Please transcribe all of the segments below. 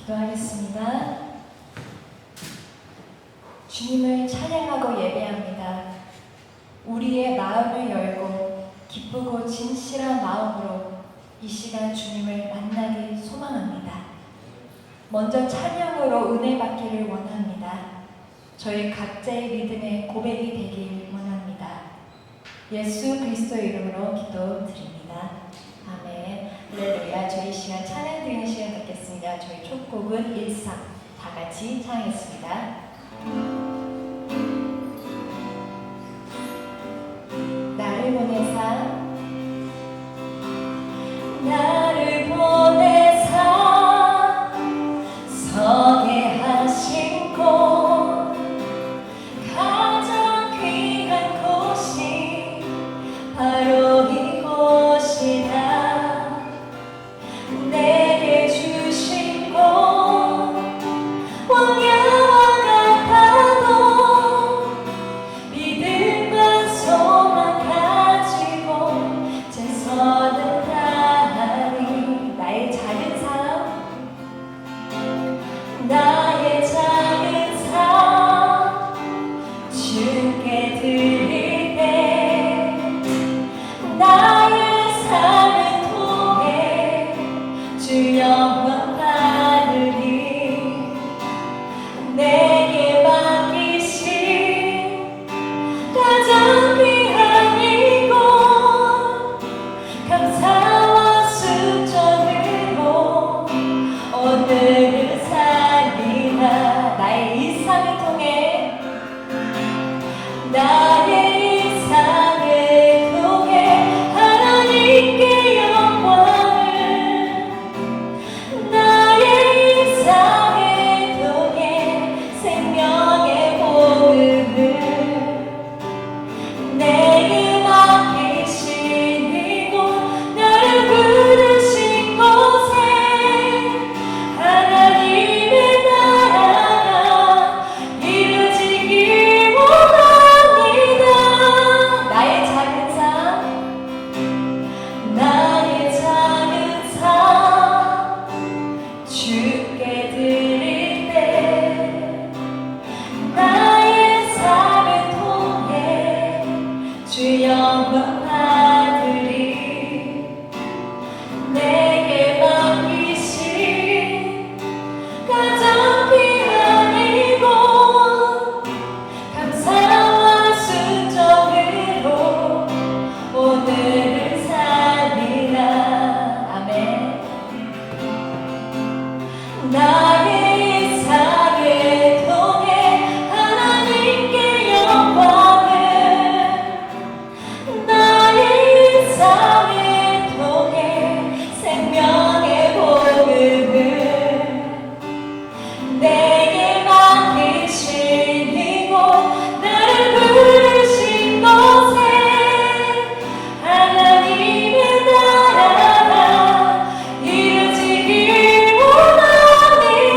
기도하겠습니다. 주님을 찬양하고 예배합니다. 우리의 마음을 열고 기쁘고 진실한 마음으로 이 시간 주님을 만나길 소망합니다. 먼저 찬양으로 은혜 받기를 원합니다. 저희 각자의 믿음의 고백이 되길 원합니다. 예수 그리스도의 이름으로 기도드립니다. 아멘. 할렐루야. 저희 시간 찬양 드리는 시간 갖겠습니다. 저희 첫 곡은 일상 다 같이 찬양했습니다. 나를 보내사 나를 보내사 서게 하신 곳 가장 귀한 곳이 바로 이곳이다. 내게 주신 곳 왕야와 같아도 믿음과 소망 가지고 최선을 다하리. 나의 작은 삶 나의 작은 삶 주께 드릴 때 나의 삶을 통해 주 영광 받으리. 내게 맡기신 가장 귀한 이곳 감사와 순종으로 오늘을 살리라. 나의 일상을 통해 나의 일상을 통해 하나님께 영광을 나의 일상을 통해 생명의 복음을 내게 맡기신 이곳 나를 부르신 곳에 하나님의 나라가 이루어지길 원합니다. 나의 작은 삶 나의 작은 삶 주께 드릴 때 나의 삶을 통해 주 영광 받으리. 내게 맡기신 가장 귀한 이곳 감사와 순종으로 오늘을 살리라. 아멘. 나의 일상을 통해 하나님께 영광을 나의 일상을 통해 생명의 복음을 내게 맡기신 이곳 나를 부르신 곳에 하나님의 나라가 이루어지길 원합니다.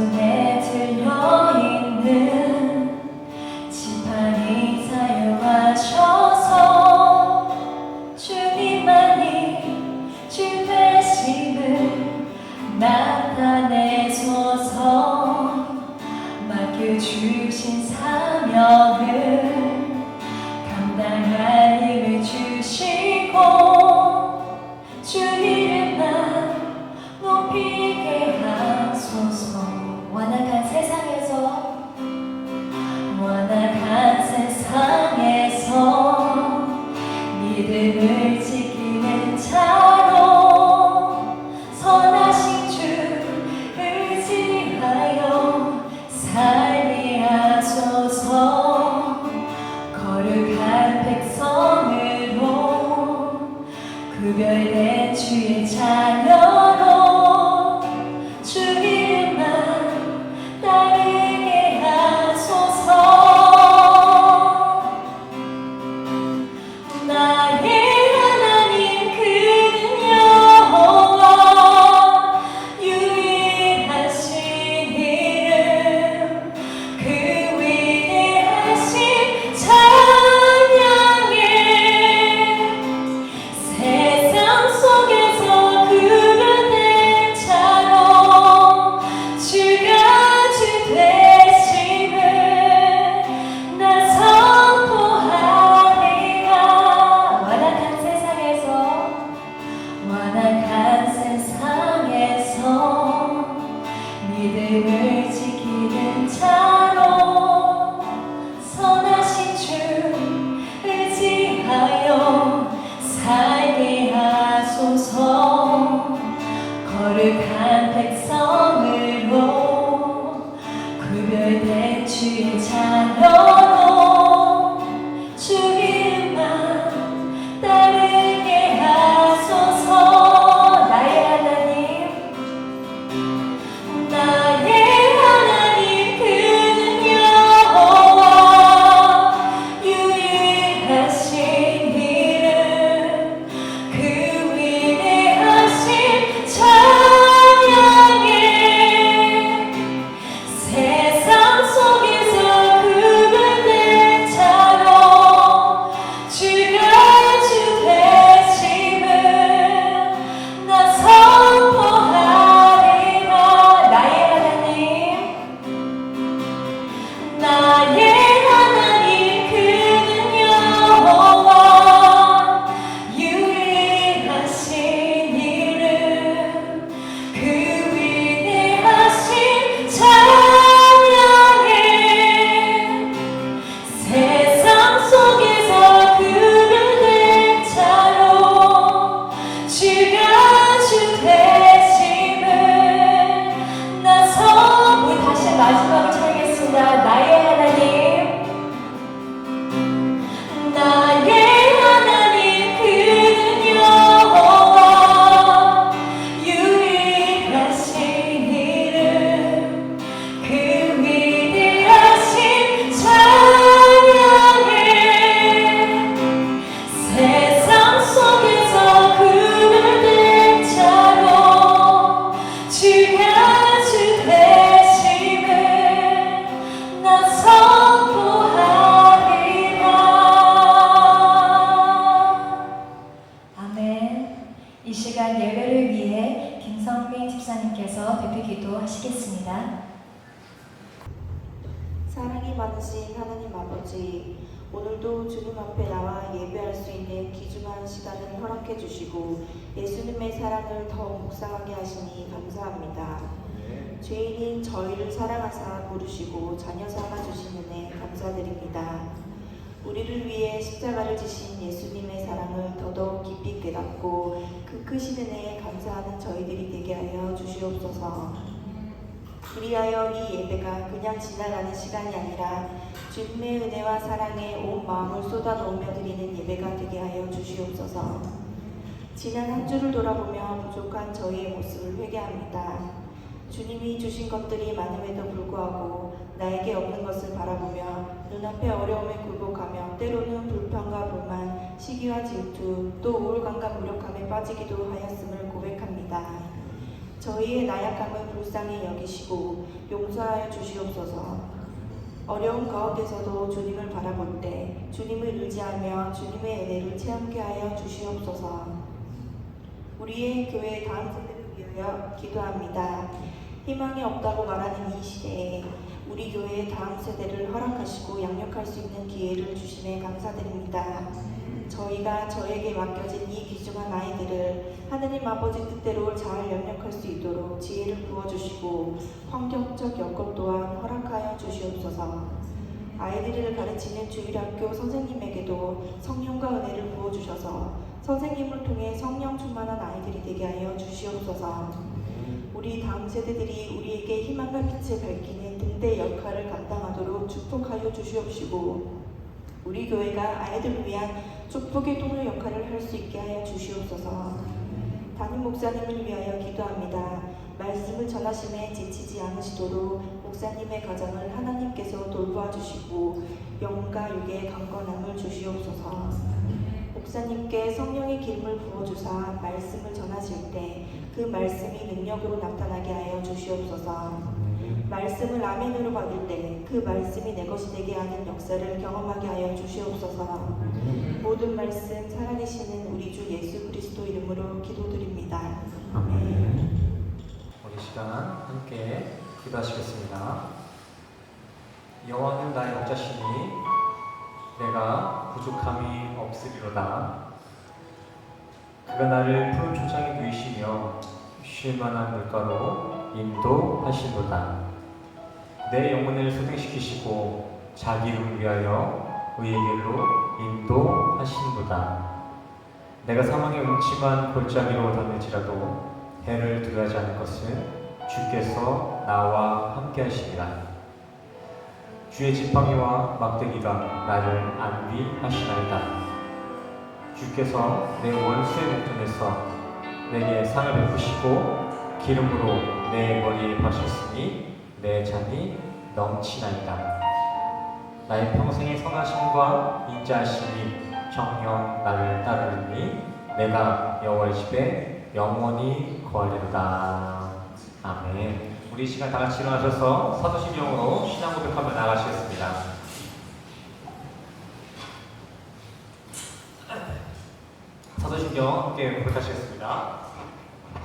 손에 들려있는 지팡이 사용하셔서 주님만이 주 되심을 나타내소서. 맡겨주신 사명을 감당할 힘을 주시고 주 이름만 높이게 하소서. 완악한 세상에서 믿음을 지키는 자로 선하신 주 의지하여 살게 하소서. 거룩한 백성으로 구별된 주의 자녀로 주 이름만 따르게 하소서. 나의 하나님 그는 여호와 유일하신 이름 그 위대하신 찬양에 세상 속에서 구별된 자로 주가 주 되심을 나 선포하리라. 완악한 세상에서 믿음을 지키는 자로 선하신 주 의지하여 살게 하소서. 거룩한 백성으로 구별된 주의 자녀로 주 이름만 따르게 하소서. 나의 하나님 그는 여호와 유일하신 이름 그 위대하신 찬양에 세상 속에서 구별된 자로 주가 주 되심을 나 선포하리라. 나의 하나님 그는 여호와 유일하신 이름 그 위대하신 찬양에 세상 속에서 구별된 자로 주가 주 되심을 나 우리 다시 마지막으로 차리겠습니다. 나의 하나님 그는 여호와 유일하신 이름 그 위대하신 찬양에 세상 속에서 구별된 자로 주가 주 되심을 나 선포하리라. 아멘. 이 시간 예배를 위해 김성민 집사님께서 대표 기도하시겠습니다. 사랑이 많으신 하나님 아버지, 오늘도 주님 앞에 나와 예배할 수 있는 귀중한 시간을 허락해 주시고 예수님의 사랑을 더욱 묵상하게 하시니 감사합니다. 죄인인 저희를 사랑하사 부르시고 자녀 삼아 주신 은혜 감사드립니다. 우리를 위해 십자가를 지신 예수님의 사랑을 더더욱 깊이 깨닫고 그 크신 은혜에 감사하는 저희들이 되게 하여 주시옵소서. 그리하여 이 예배가 그냥 지나가는 시간이 아니라 주님의 은혜와 사랑에 온 마음을 쏟아놓으며 드리는 예배가 되게 하여 주시옵소서. 지난 한 주를 돌아보며 부족한 저희의 모습을 회개합니다. 주님이 주신 것들이 많음에도 불구하고 나에게 없는 것을 바라보며 눈앞에 어려움에 굴복하며 때로는 불평과 불만, 시기와 질투, 또 우울감과 무력함에 빠지기도 하였음을 고백합니다. 저희의 나약함을 불쌍히 여기시고 용서하여 주시옵소서. 어려운 가운데서도 주님을 바라볼 때 주님을 의지하며 주님의 은혜를 체험케 하여 주시옵소서. 우리의 교회 다음 세대를 위하여 기도합니다. 희망이 없다고 말하는 이 시대에 우리 교회의 다음 세대를 허락하시고 양육할 수 있는 기회를 주심에 감사드립니다. 저희가 저에게 맡겨진 이 귀중한 아이들을 하느님 아버지 뜻대로 잘 영역할 수 있도록 지혜를 부어주시고 환경적 여건 또한 허락하여 주시옵소서. 아이들을 가르치는 주일학교 선생님에게도 성령과 은혜를 부어주셔서 선생님을 통해 성령 충만한 아이들이 되게 하여 주시옵소서. 우리 다음 세대들이 우리에게 희망과 빛을 밝히는 등대 역할을 감당하도록 축복하여 주시옵시고 우리 교회가 아이들을 위한 축복의 통로 역할을 할 수 있게 하여 주시옵소서. 담임 목사님을 위하여 기도합니다. 말씀을 전하심에 지치지 않으시도록 목사님의 가정을 하나님께서 돌보아 주시고 영과 육의 강건함을 주시옵소서. 목사님께 성령의 기름을 부어주사 말씀을 전하실 때 그 말씀이 능력으로 나타나게 하여 주시옵소서. 말씀을 아멘으로 받을 때 그 말씀이 내 것이 되게 하는 역사를 경험하게 하여 주시옵소서. 모든 말씀 살아계시는 우리 주 예수 그리스도 이름으로 기도드립니다. 아멘. 우리 시간 함께 기도하시겠습니다. 여호와는 나의 목자시니 내가 부족함이 없으리로다. 그가 나를 푸른 초장에 누이시며 쉴 만한 물가로 인도하시도다. 내 영혼을 소생시키시고 자기 이름을 위하여 의의 길로 인도하시도다. 내가 사망의 음침한 골짜기로 다닐지라도 해를 두려워하지 않을 것은 주께서 나와 함께 하시리라. 주의 지팡이와 막대기가 나를 안위하시나이다. 주께서 내 원수의 목전에서 내게 상을 베푸시고 기름으로 내 머리에 바르셨으니 내 잔이 넘치나이다. 나의 평생의 선하심과 인자하심이 정녕 나를 따르니 내가 여호와의 집에 영원히 거하리로다. 아멘. 우리 이 시간 다 같이 일어나셔서 사도신경으로 신앙 고백하며 나가시겠습니다. 사도신경 함께 고백하시겠습니다.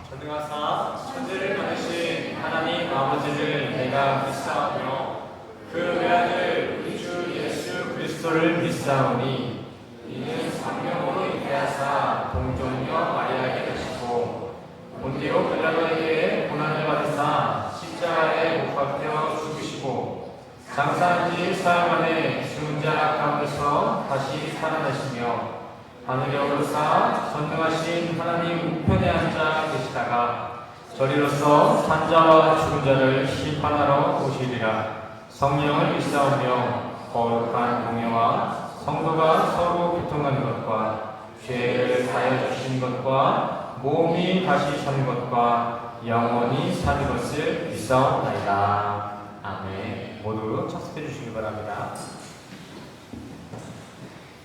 전능하사 천지를 만드신 하나님 아버지를 내가 믿사오며 그 외아들 우리 주 예수 그리스도를 믿사오니 이는 성령으로 잉태하사 동정녀 마리아에게 되시고 본디오 빌라도에게 고난을 받으사 십자가에 못 박혀 죽으시고 장사한 지 사흘 만에 죽은 자 가운데서 다시 살아나시며 하늘에 오르사 전능하신 하나님 우편에 앉아 계시다가 저리로서 산자와 죽은 자를 심판하러 오시리라. 성령을 믿사오며 거룩한 공예와 성도가 서로 교통하는 것과 죄를 사하여 주시는 것과 몸이 다시 사는 것과 영원히 사는 것을 믿사옵나이다. 아멘. 모두 착석해 주시기 바랍니다.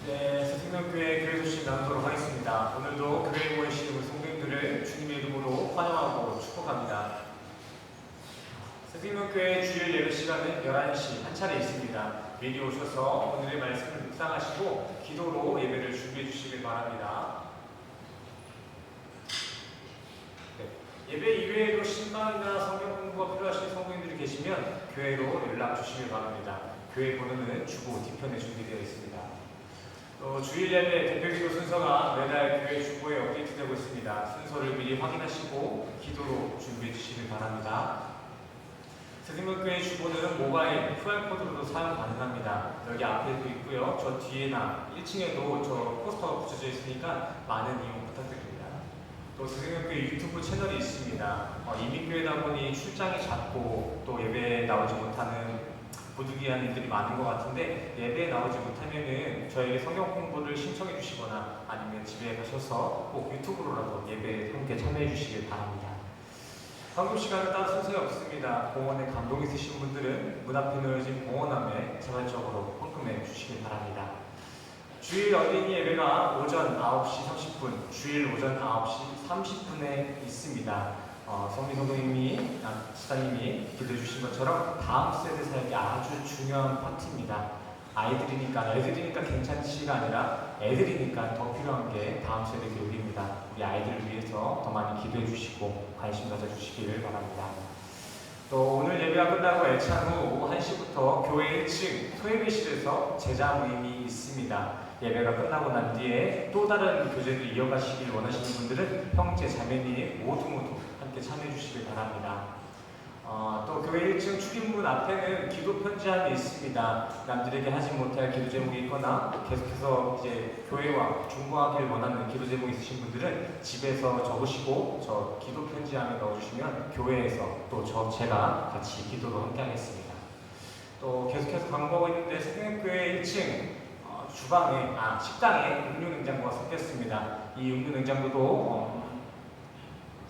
네, 생명교회 교회 소식 나누도록 하겠습니다. 오늘도 교회에 모이신 우리 성도님들을 주님의 이름으로 환영하고 축복합니다. 생명교회 주일 예배 시간은 11시 한 차례 있습니다. 미리 오셔서 오늘의 말씀을 묵상하시고 기도로 예배를 준비해 주시길 바랍니다. 네, 예배 이외에도 신방이나 성경 공부가 필요하신 성도님들이 계시면 교회로 연락 주시길 바랍니다. 교회 번호는 주보 뒤편에 준비되어 있습니다. 또 주일 예배 대표기도 순서가 매달 교회 주보에 업데이트되고 있습니다. 순서를 미리 확인하시고 기도로 준비해 주시길 바랍니다. 새생명교회 주보는 모바일 QR코드로도 사용 가능합니다. 여기 앞에도 있고요. 저 뒤에나 1층에도 저 포스터가 붙여져 있으니까 많은 이용 부탁드립니다. 또 새생명교회 유튜브 채널이 있습니다. 이민교회다 보니 출장이 잦고 또 예배에 나오지 못하는 부득이한 일들이 많은 것 같은데 예배에 나오지 못하면은 저에게 성경 공부를 신청해 주시거나 아니면 집에 가셔서 꼭 유튜브로라도 예배에 함께 참여해 주시길 바랍니다. 헌금 시간은 따로 순서가 없습니다. 공원에 감동 있으신 분들은 문 앞에 놓여진 공원함에 자발적으로 헌금해 주시길 바랍니다. 주일 어린이 예배가 오전 9시 30분, 주일 오전 9시 30분에 있습니다. 성민 선생님이, 지사님이 기도해 주신 것처럼 다음 세대 사역이 아주 중요한 파트입니다. 애들이니까 괜찮지가 아니라 애들이니까 더 필요한 게 다음 세대 교육입니다. 우리 아이들을 위해서 더 많이 기도해 주시고 관심 가져주시기를 바랍니다. 또 오늘 예배가 끝나고 애찬 후 1시부터 교회 1층 토요일실에서 제자 모임이 있습니다. 예배가 끝나고 난 뒤에 또 다른 교제를 이어가시길 원하시는 분들은 형제, 자매님 모두 함께 참여해 주시길 바랍니다. 또 교회 1층 출입문 앞에는 기도 편지함이 있습니다. 남들에게 하지 못할 기도 제목이 있거나 계속해서 이제 교회와 중보하기를 원하는 기도 제목이 있으신 분들은 집에서 적으시고 저 기도 편지함에 넣어주시면 교회에서 또 제가 같이 기도로 함께 하겠습니다. 또 계속해서 광고하고 있는데 새벽교회 1층 식당에 음료 냉장고가 섞였습니다. 이 음료 냉장고도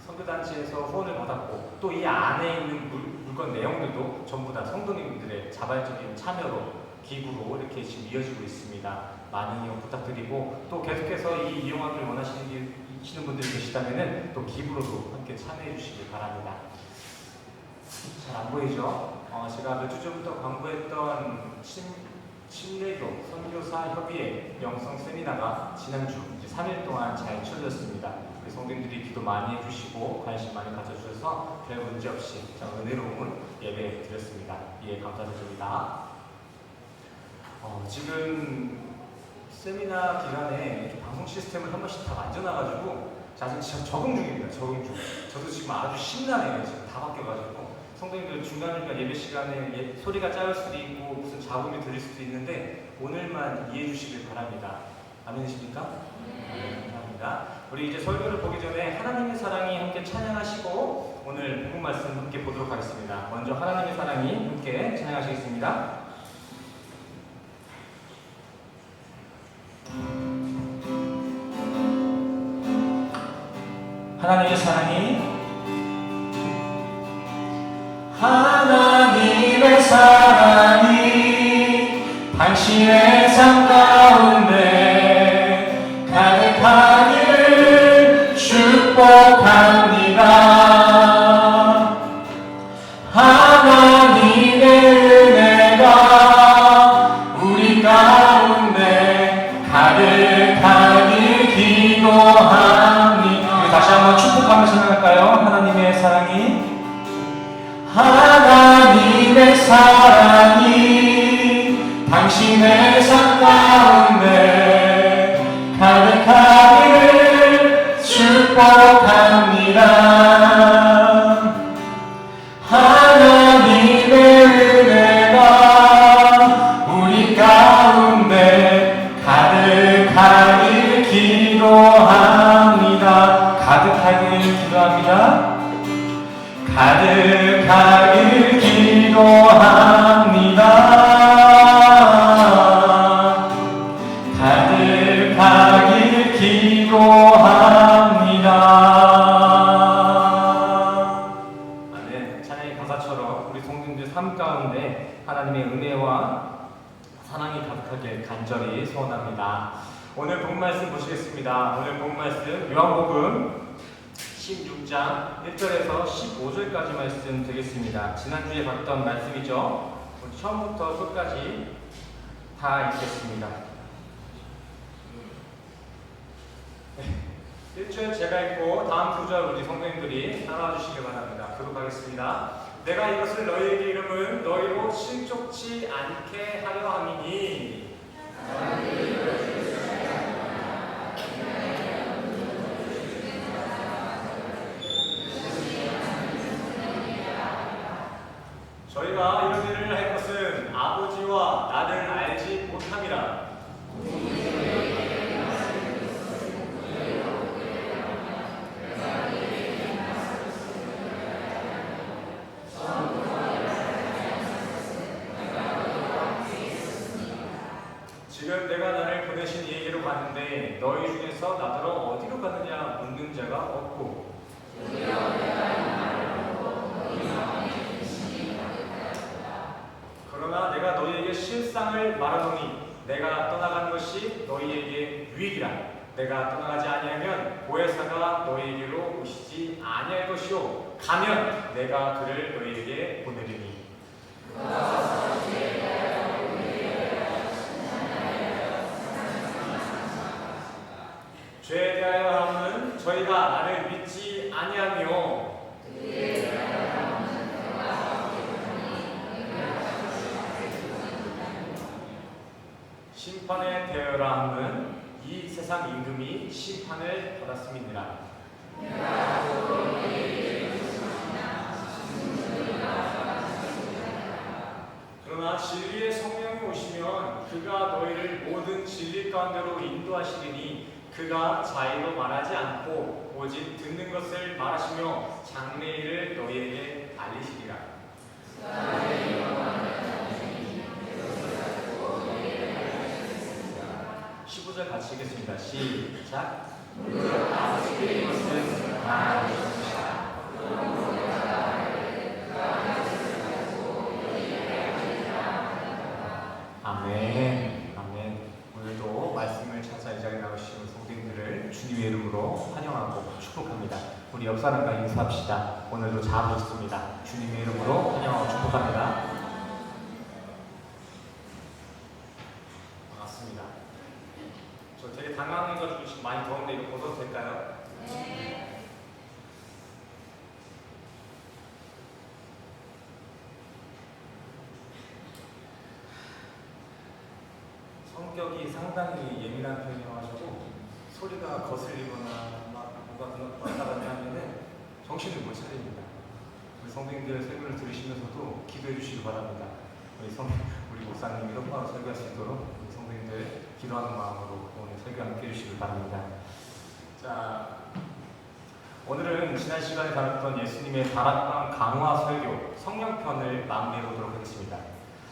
선교단체에서 후원을 받았고 또 이 안에 있는 물건 내용들도 전부 다 성도님들의 자발적인 참여로 기부로 이렇게 지금 이어지고 있습니다. 많은 이용 부탁드리고 또 계속해서 이 이용하기를 원하시는 분들이 계시다면 또 기부로도 함께 참여해 주시길 바랍니다. 잘 안 보이죠? 제가 몇 주 전부터 광고했던 침례교 선교사 협의회 영성 세미나가 지난주 이제 3일 동안 잘 치러졌습니다. 우리 성도님들이 기도 많이 해주시고 관심 많이 가져주셔서 별 문제 없이 은혜로운 예배 드렸습니다. 이해 감사드립니다. 지금 세미나 기간에 방송 시스템을 한 번씩 다 만져놔가지고 지금 진짜 적응 중입니다. 적응 중. 저도 지금 아주 신나네요. 지금 다 바뀌어가지고 성도님들 중간중간 예배 시간에 소리가 짧을 수도 있고 무슨 잡음이 들릴 수도 있는데 오늘만 이해해 주시길 바랍니다. 아멘이십니까? 네, 감사합니다. 우리 이제 설교를 보기 전에 하나님의 사랑이 함께 찬양하시고 오늘 복음 말씀 함께 보도록 하겠습니다. 먼저 하나님의 사랑이 함께 찬양하시겠습니다. 하나님의 사랑이 하나님의 사랑이 당신의 삶 가운데 가득하기를 축복합니다. 하나님의 은혜가 우리 가운데 가득하길 기도합니다. 다시 한번 축복하며 생각할까요? 하나님의 사랑이 하나님의 사랑이 당신의 삶 가운데 가득하기를 축복합니다. 하나님의 은혜가 우리 가운데 가득하길 기도합니다. 가득하길 기도합니다. 가득하길 기도합니다. 가득하길 기도합니다. 아멘. 찬양의 가사처럼 우리 성도님들 삶 가운데 하나님의 은혜와 사랑이 가득하길 간절히 소원합니다. 오늘 본 말씀 보시겠습니다. 오늘 본 말씀 요한복음 16장 1절에서 15절까지 말씀 되겠습니다. 지난주에 봤던 말씀이죠. 처음부터 끝까지 다 읽겠습니다. 1절 제가 읽고 다음 9절 우리 성도님들이 따라와 주시기 바랍니다. 교독하겠습니다. 내가 이것을 너희에게 이름은 너희로 실족치 않게 하려 함이니 저희가 이런 일을 할 것은 아버지와 나를 알지 못함이라. 지금 내가 나를 보내신 이에게로 갔는데 너희 중에서 나더러 어디로 가느냐 묻는 자가 없고 그러나 내가 너희에게 실상을 말하노니 내가 떠나간 것이 너희에게 유익이라. 내가 떠나가지 아니하면 보혜사가 너희에게로 오시지 아니할 것이요 가면 내가 그를 너희에게 보내리니. 죄에 대하여 함은 저희가 나를 믿지 아니하며 심판에 대하여라 함은 이 세상 임금이 심판을 받았음이니라. 그러나 진리의 성령이 오시면 그가 너희를 모든 진리 가운데로 인도하시리니 그가 자의로 말하지 않고 오직 듣는 것을 말하시며 장래일을 너희에게 알리시리라. 15절 같이 읽겠습니다. 시작. 아멘. 아멘. 오늘도 말씀을 찾아 이 자리에 나오신 성도님들을 주님의 이름으로 환영하고 축복합니다. 우리 옆 사람과 인사합시다. 오늘도 잘 오셨습니다. 주님의 이름으로 환영하고 축복합니다. 반갑습니다. 저 되게 당황해가지고 지금 많이 더운데 이거 벗어도 될까요? 네. 성격이 상당히 예민한 편이어가지고 소리가 거슬리거나 막 뭔가 왔다 갔다 하면은 정신을 못 차립니다. 우리 성도님들 설교를 들으시면서도 기도해 주시기 바랍니다. 우리 목사님이 똑바로 설교할 수 있도록 우리 성도님들 기도하는 마음으로 오늘 설교 함께 해주시기 바랍니다. 자, 오늘은 지난 시간에 다뤘던 예수님의 다락방 강화 설교 성령편을 마무리해 보도록 하겠습니다.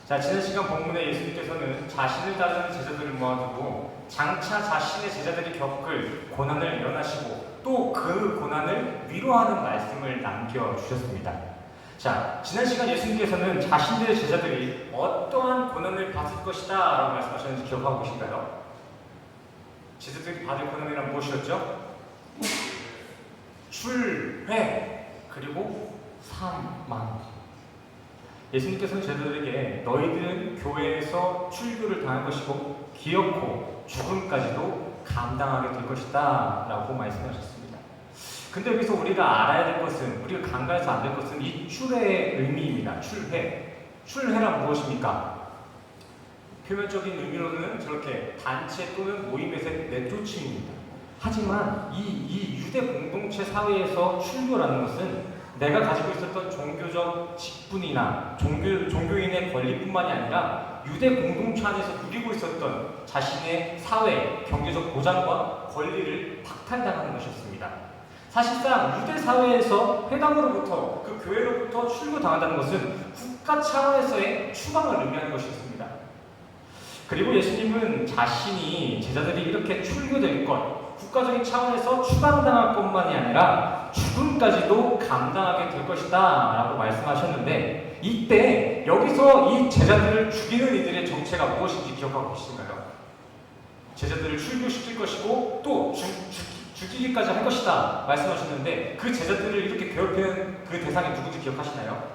자, 지난 시간 본문에 예수님께서는 자신을 따르는 제자들을 모아두고 장차 자신의 제자들이 겪을 고난을 연하시고 또 그 고난을 위로하는 말씀을 남겨주셨습니다. 자, 지난 시간 예수님께서는 자신들의 제자들이 어떠한 고난을 받을 것이다 라고 말씀하셨는지 기억하고 계신가요? 제자들이 받을 고난이란 무엇이었죠? 출회 그리고 사망. 예수님께서는 제자들에게 너희들은 교회에서 출교를 당할 것이고 기어코 죽음까지도 감당하게 될 것이다 라고 말씀하셨습니다. 근데 여기서 우리가 알아야 될 것은, 우리가 간과해서 안 될 것은 이 출회의 의미입니다. 출회. 출회란 무엇입니까? 표면적인 의미로는 저렇게 단체 또는 모임에서 내쫓음입니다. 하지만 이 유대 공동체 사회에서 출교라는 것은 내가 가지고 있었던 종교적 직분이나 종교인의 권리뿐만이 아니라 유대 공동체 안에서 누리고 있었던 자신의 사회, 경제적 보장과 권리를 박탈당하는 것이었습니다. 사실상 유대 사회에서 회당으로부터 그 교회로부터 출교당한다는 것은 국가 차원에서의 추방을 의미하는 것이었습니다. 그리고 예수님은 자신이 제자들이 이렇게 출교될 것, 국가적인 차원에서 추방당할 것만이 아니라 죽음까지도 감당하게 될 것이다 라고 말씀하셨는데, 이때 여기서 이 제자들을 죽이는 이들의 정체가 무엇인지 기억하고 계신가요? 제자들을 출교시킬 것이고 또 죽이기까지 할 것이다 말씀하셨는데, 그 제자들을 이렇게 괴롭히는 그 대상이 누군지 기억하시나요?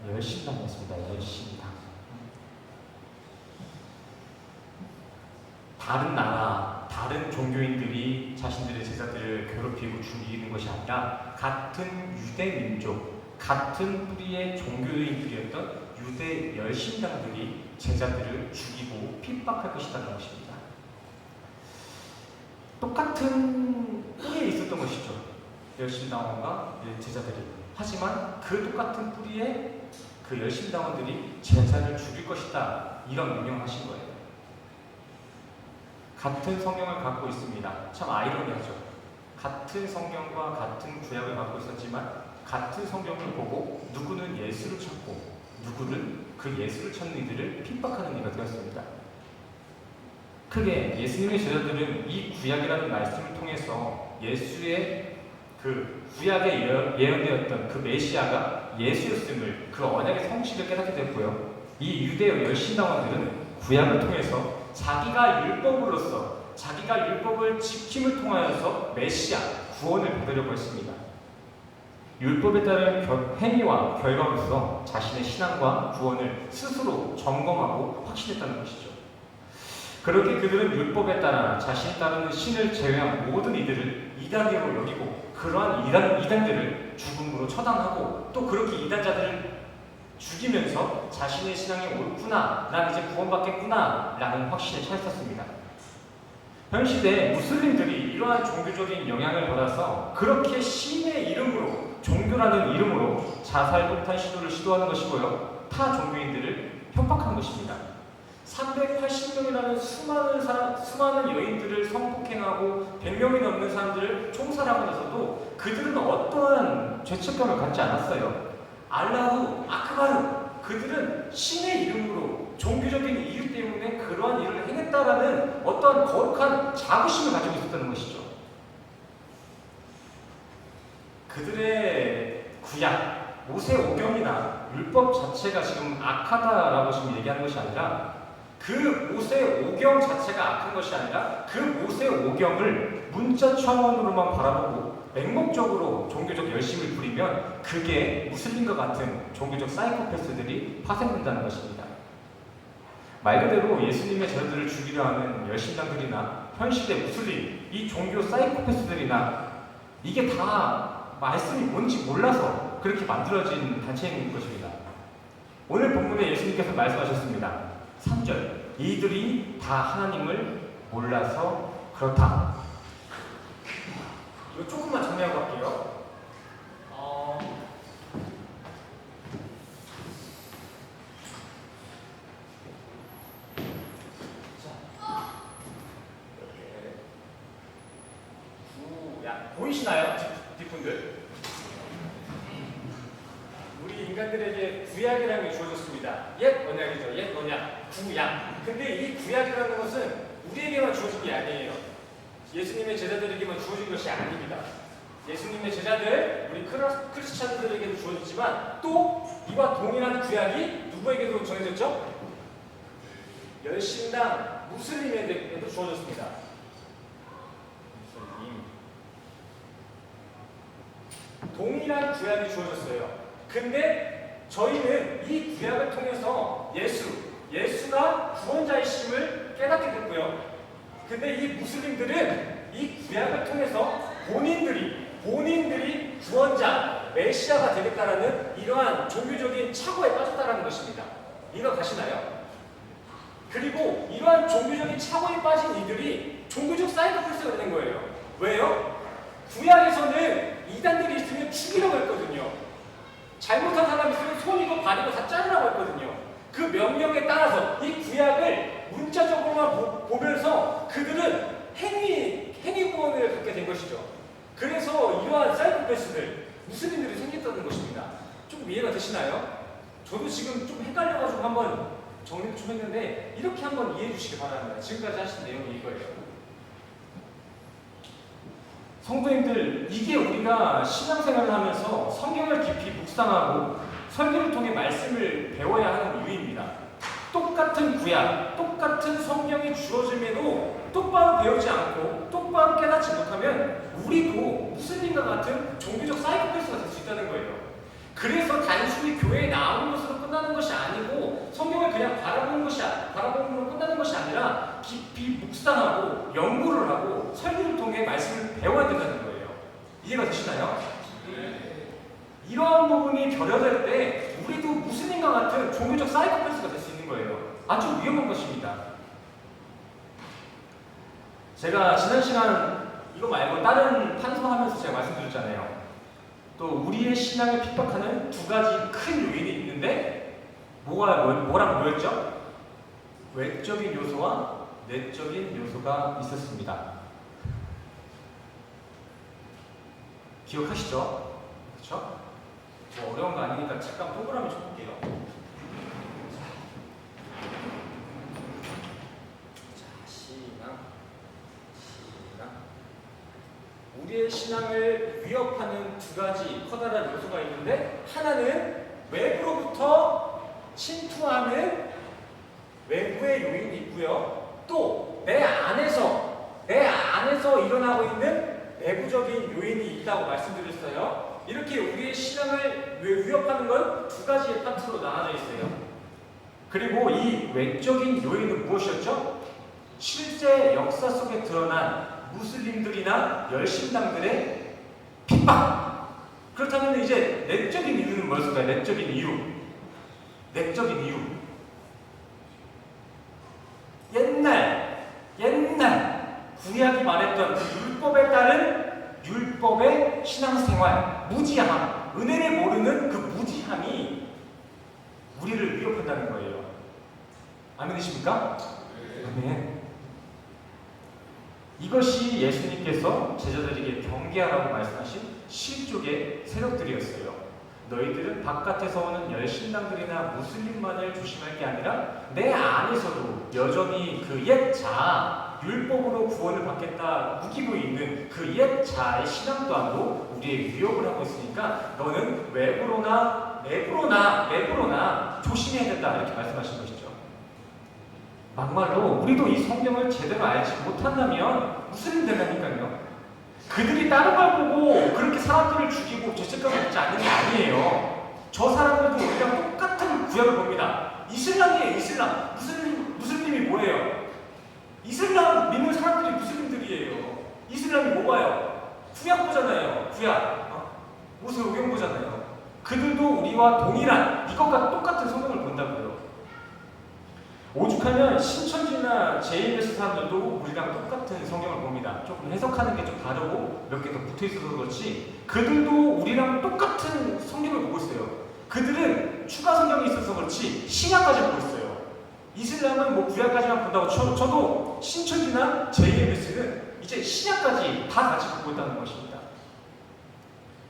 열심당이었습니다. 열심당. 다른 나라, 다른 종교인들이 자신들의 제자들을 괴롭히고 죽이는 것이 아니라 같은 유대 민족, 같은 뿌리의 종교인들이었던 유대 열심당들이 제자들을 죽이고 핍박할 것이라는 것입니다. 똑같은 뿌리에 있었던 것이죠. 열심당원과 제자들이. 하지만 그 똑같은 뿌리에 그 열심당원들이 제자를 죽일 것이다, 이런 명령하신 거예요. 같은 성경을 갖고 있습니다. 참 아이러니하죠. 같은 성경과 같은 구약을 갖고 있었지만 같은 성경을 보고 누구는 예수를 찾고 누구는 그 예수를 찾는 이들을 핍박하는 이가 되었습니다. 크게 예수님의 제자들은 이 구약이라는 말씀을 통해서 예수의 그 구약에 예언되었던 그 메시아가 예수였음을, 그 언약의 성실을 깨닫게 됐고요. 이 유대 열심당원들은 구약을 통해서 자기가 율법으로서 자기가 율법을 지킴을 통하여서 메시아, 구원을 받으려고 했습니다. 율법에 따른 행위와 결과로서 자신의 신앙과 구원을 스스로 점검하고 확신했다는 것이죠. 그렇게 그들은 율법에 따라 자신이 따르는 신을 제외한 모든 이들을 이단으로 여기고 그러한 이단들을 죽음으로 처단하고 또 그렇게 이단자들을 죽이면서 자신의 신앙이 옳구나, 난 이제 구원받겠구나 라는 확신에 차있었습니다. 현 시대에 무슬림들이 이러한 종교적인 영향을 받아서 그렇게 신의 이름으로, 종교라는 이름으로 자살폭탄 시도를 시도하는 것이고요, 타 종교인들을 협박하는 것입니다. 380명이라는 수많은 여인들을 성폭행하고 100명이 넘는 사람들을 총살하고 나서도 그들은 어떠한 죄책감을 갖지 않았어요. 알라후 아크바르, 그들은 신의 이름으로 종교적인 이유 때문에 그러한 일을 행했다라는 어떠한 거룩한 자부심을 가지고 있었다는 것이죠. 그들의 구약, 모세오경이나 율법 자체가 지금 악하다라고 지금 얘기하는 것이 아니라 그 모세오경 자체가 악한 것이 아니라 그 모세오경을 문자 청원으로만 바라보고 맹목적으로 종교적 열심을 부리면 그게 무슬림과 같은 종교적 사이코패스들이 파생된다는 것입니다. 말 그대로 예수님의 제자들을 죽이려 하는 열심당들이나 현시대 무슬림, 이 종교 사이코패스들이나 이게 다 말씀이 뭔지 몰라서 그렇게 만들어진 단체인 것입니다. 오늘 본문에 예수님께서 말씀하셨습니다. 3절, 이들이 다 하나님을 몰라서 그렇다. 이거 조금만 정리하고 갈게요. 구약 보이시나요? 뒷분들? 우리 인간들에게 구약이라는 게 주어졌습니다. 옛 언약이죠. 옛 언약, 구약. 근데 이 구약이라는 것은 우리에게만 주어진 게 아니에요. 예수님의 제자들에게만 주어진 것이 아닙니다. 예수님의 제자들, 우리 크리스찬들에게도 주어지지만 또 이와 동일한 구약이 누구에게도 정해졌죠? 열심당 무슬림에게도 주어졌습니다. 무슬림. 동일한 구약이 주어졌어요. 근데 저희는 이 구약을 통해서 예수가 구원자이심을 깨닫게 됐고요. 근데 이 무슬림들은 이 구약을 통해서 본인들이 구원자, 메시아가 되겠다라는 이러한 종교적인 착오에 빠졌다라는 것입니다. 이해가 가시나요? 그리고 이러한 종교적인 착오에 빠진 이들이 종교적 사이코패스가 된 거예요. 왜요? 구약에서는 이단들이 있으면 죽이라고 했거든요. 잘못한 사람이 있으면 손이고 발이고 다 자르라고 했거든요. 그 명령에 따라서 이 구약을 문자적으로만 보면서 그들은 행위 구원을 갖게 된 것이죠. 그래서 이러한 사이코패스들, 무슬림들이 생겼다는 것입니다. 좀 이해가 되시나요? 저도 지금 좀 헷갈려가지고 한번 정리를 좀 했는데 이렇게 한번 이해해 주시기 바랍니다. 지금까지 하신 내용이 이거예요. 성도님들, 이게 우리가 신앙생활을 하면서 성경을 깊이 묵상하고 설교를 통해 말씀을 배워야 하는 이유입니다. 똑같은 구약, 똑같은 성경이 주어짐에도 똑바로 배우지 않고 똑바로 깨닫지 못하면 우리도 무슬림과 같은 종교적 사이코패스가 될 수 있다는 거예요. 그래서 단순히 교회에 나오는 것으로 끝나는 것이 아니고 성경을 그냥 바라보는 것으로 끝나는 것이 아니라 깊이 묵상하고 연구를 하고 설교를 통해 말씀을 배워야 된다는 거예요. 이해가 되시나요? 이러한 부분이 결여될 때 우리도 무슬림과 같은 종교적 사이코패스가 될 수 있는 거예요. 아주 위험한 것입니다. 제가 지난 시간 이거 말고 다른 판서하면서 제가 말씀드렸잖아요. 또 우리의 신앙을 핍박하는 두 가지 큰 요인이 있는데 뭐랑 뭐였죠? 외적인 요소와 내적인 요소가 있었습니다. 기억하시죠? 그렇죠? 뭐 어려운 거 아니니까 잠깐 동그라미 좀 볼게요. 우리의 신앙을 위협하는 두 가지 커다란 요소가 있는데, 하나는 외부로부터 침투하는 외부의 요인이 있고요. 또 내 안에서 내 안에서 일어나고 있는 내부적인 요인이 있다고 말씀드렸어요. 이렇게 우리의 신앙을 위협하는 건 두 가지의 파트로 나눠져 있어요. 그리고 이 외적인 요인은 무엇이었죠? 실제 역사 속에 드러난 무슬림들이나 열심당들의 핍박. 그렇다면 이제 내적인 이유는 무엇일까요? 내적인 이유. 내적인 이유. 옛날 구약이 말했던 그 율법에 따른 율법의 신앙생활, 무지함, 은혜를 모르는 그 무지함이 우리를 위협한다는 거예요. 아멘이십니까? 아멘. 이것이 예수님께서 제자들에게 경계하라고 말씀하신 실족의 세력들이었어요. 너희들은 바깥에서 오는 열신당들이나 무슬림만을 조심할 게 아니라 내 안에서도 여전히 그 옛 자, 율법으로 구원을 받겠다 우기고 있는 그 옛 자의 신앙 또한도 우리의 위협을 하고 있으니까 너는 외부로나 내부로나 조심해야 된다 이렇게 말씀하신 것이죠. 막말로 우리도 이 성경을 제대로 알지 못한다면 무슬림 되라니까요. 그들이 다른 걸 보고 그렇게 사람들을 죽이고 죄책감을 갖지 않는 게 아니에요. 저 사람들도 우리랑 똑같은 구약을 봅니다. 이슬람이에요. 이슬람. 무슬림이 뭐예요? 이슬람 믿는 사람들이 무슬림들이에요. 이슬람이 뭐가요? 구약 보잖아요. 구약. 모세오경 보잖아요. 그들도 우리와 동일한 이것과 똑같은 성경을 본다고요. 오죽하면 신천지나 JMS 사람들도 우리랑 똑같은 성경을 봅니다. 조금 해석하는 게 좀 다르고 몇 개 더 붙어 있어서 그렇지 그들도 우리랑 똑같은 성경을 보고 있어요. 그들은 추가 성경이 있어서 그렇지 신약까지 보고 있어요. 이슬람은 뭐 구약까지만 본다고 저도 신천지나 JMS는 이제 신약까지 다 같이 보고 있다는 것입니다.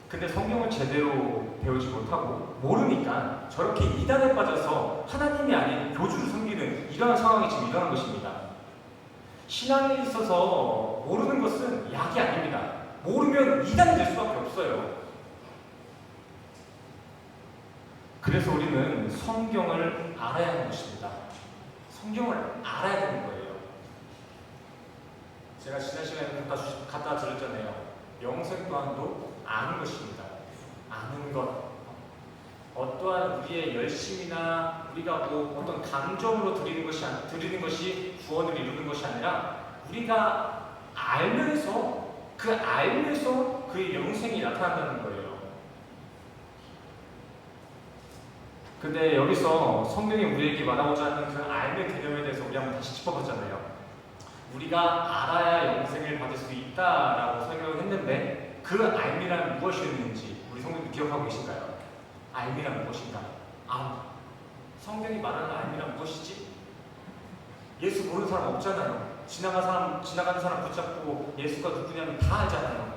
근데 성경을 제대로 배우지 못하고 모르니까 저렇게 이단에 빠져서 하나님이 아닌 교주를 섬기는 이러한 상황이 지금 일어난 것입니다. 신앙에 있어서 모르는 것은 약이 아닙니다. 모르면 이단이 될 수밖에 없어요. 그래서 우리는 성경을 알아야 하는 것입니다. 성경을 알아야 되는 거예요. 제가 지난 시간에 갖다 드렸잖아요. 영생 또한도 아는 것입니다. 아는 것. 어떠한 우리의 열심이나 우리가 뭐 어떤 감정으로 드리는 것이 구원을 이루는 것이 아니라 우리가 알면서 그의 영생이 나타난다는 거예요. 근데 여기서 성경이 우리에게 말하고자 하는 그 알의 개념에 대해서 우리 한번 다시 짚어봤잖아요. 우리가 알아야 영생을 받을 수 있다라고 설명을 했는데 그 알미란 무엇이었는지 우리 성도님 기억하고 계신가요? 알미란 무엇인가? 성경이 말하는 알미란 무엇이지? 예수 모르는 사람 없잖아요. 지나가는 사람 붙잡고 예수가 누구냐면 다 알잖아요.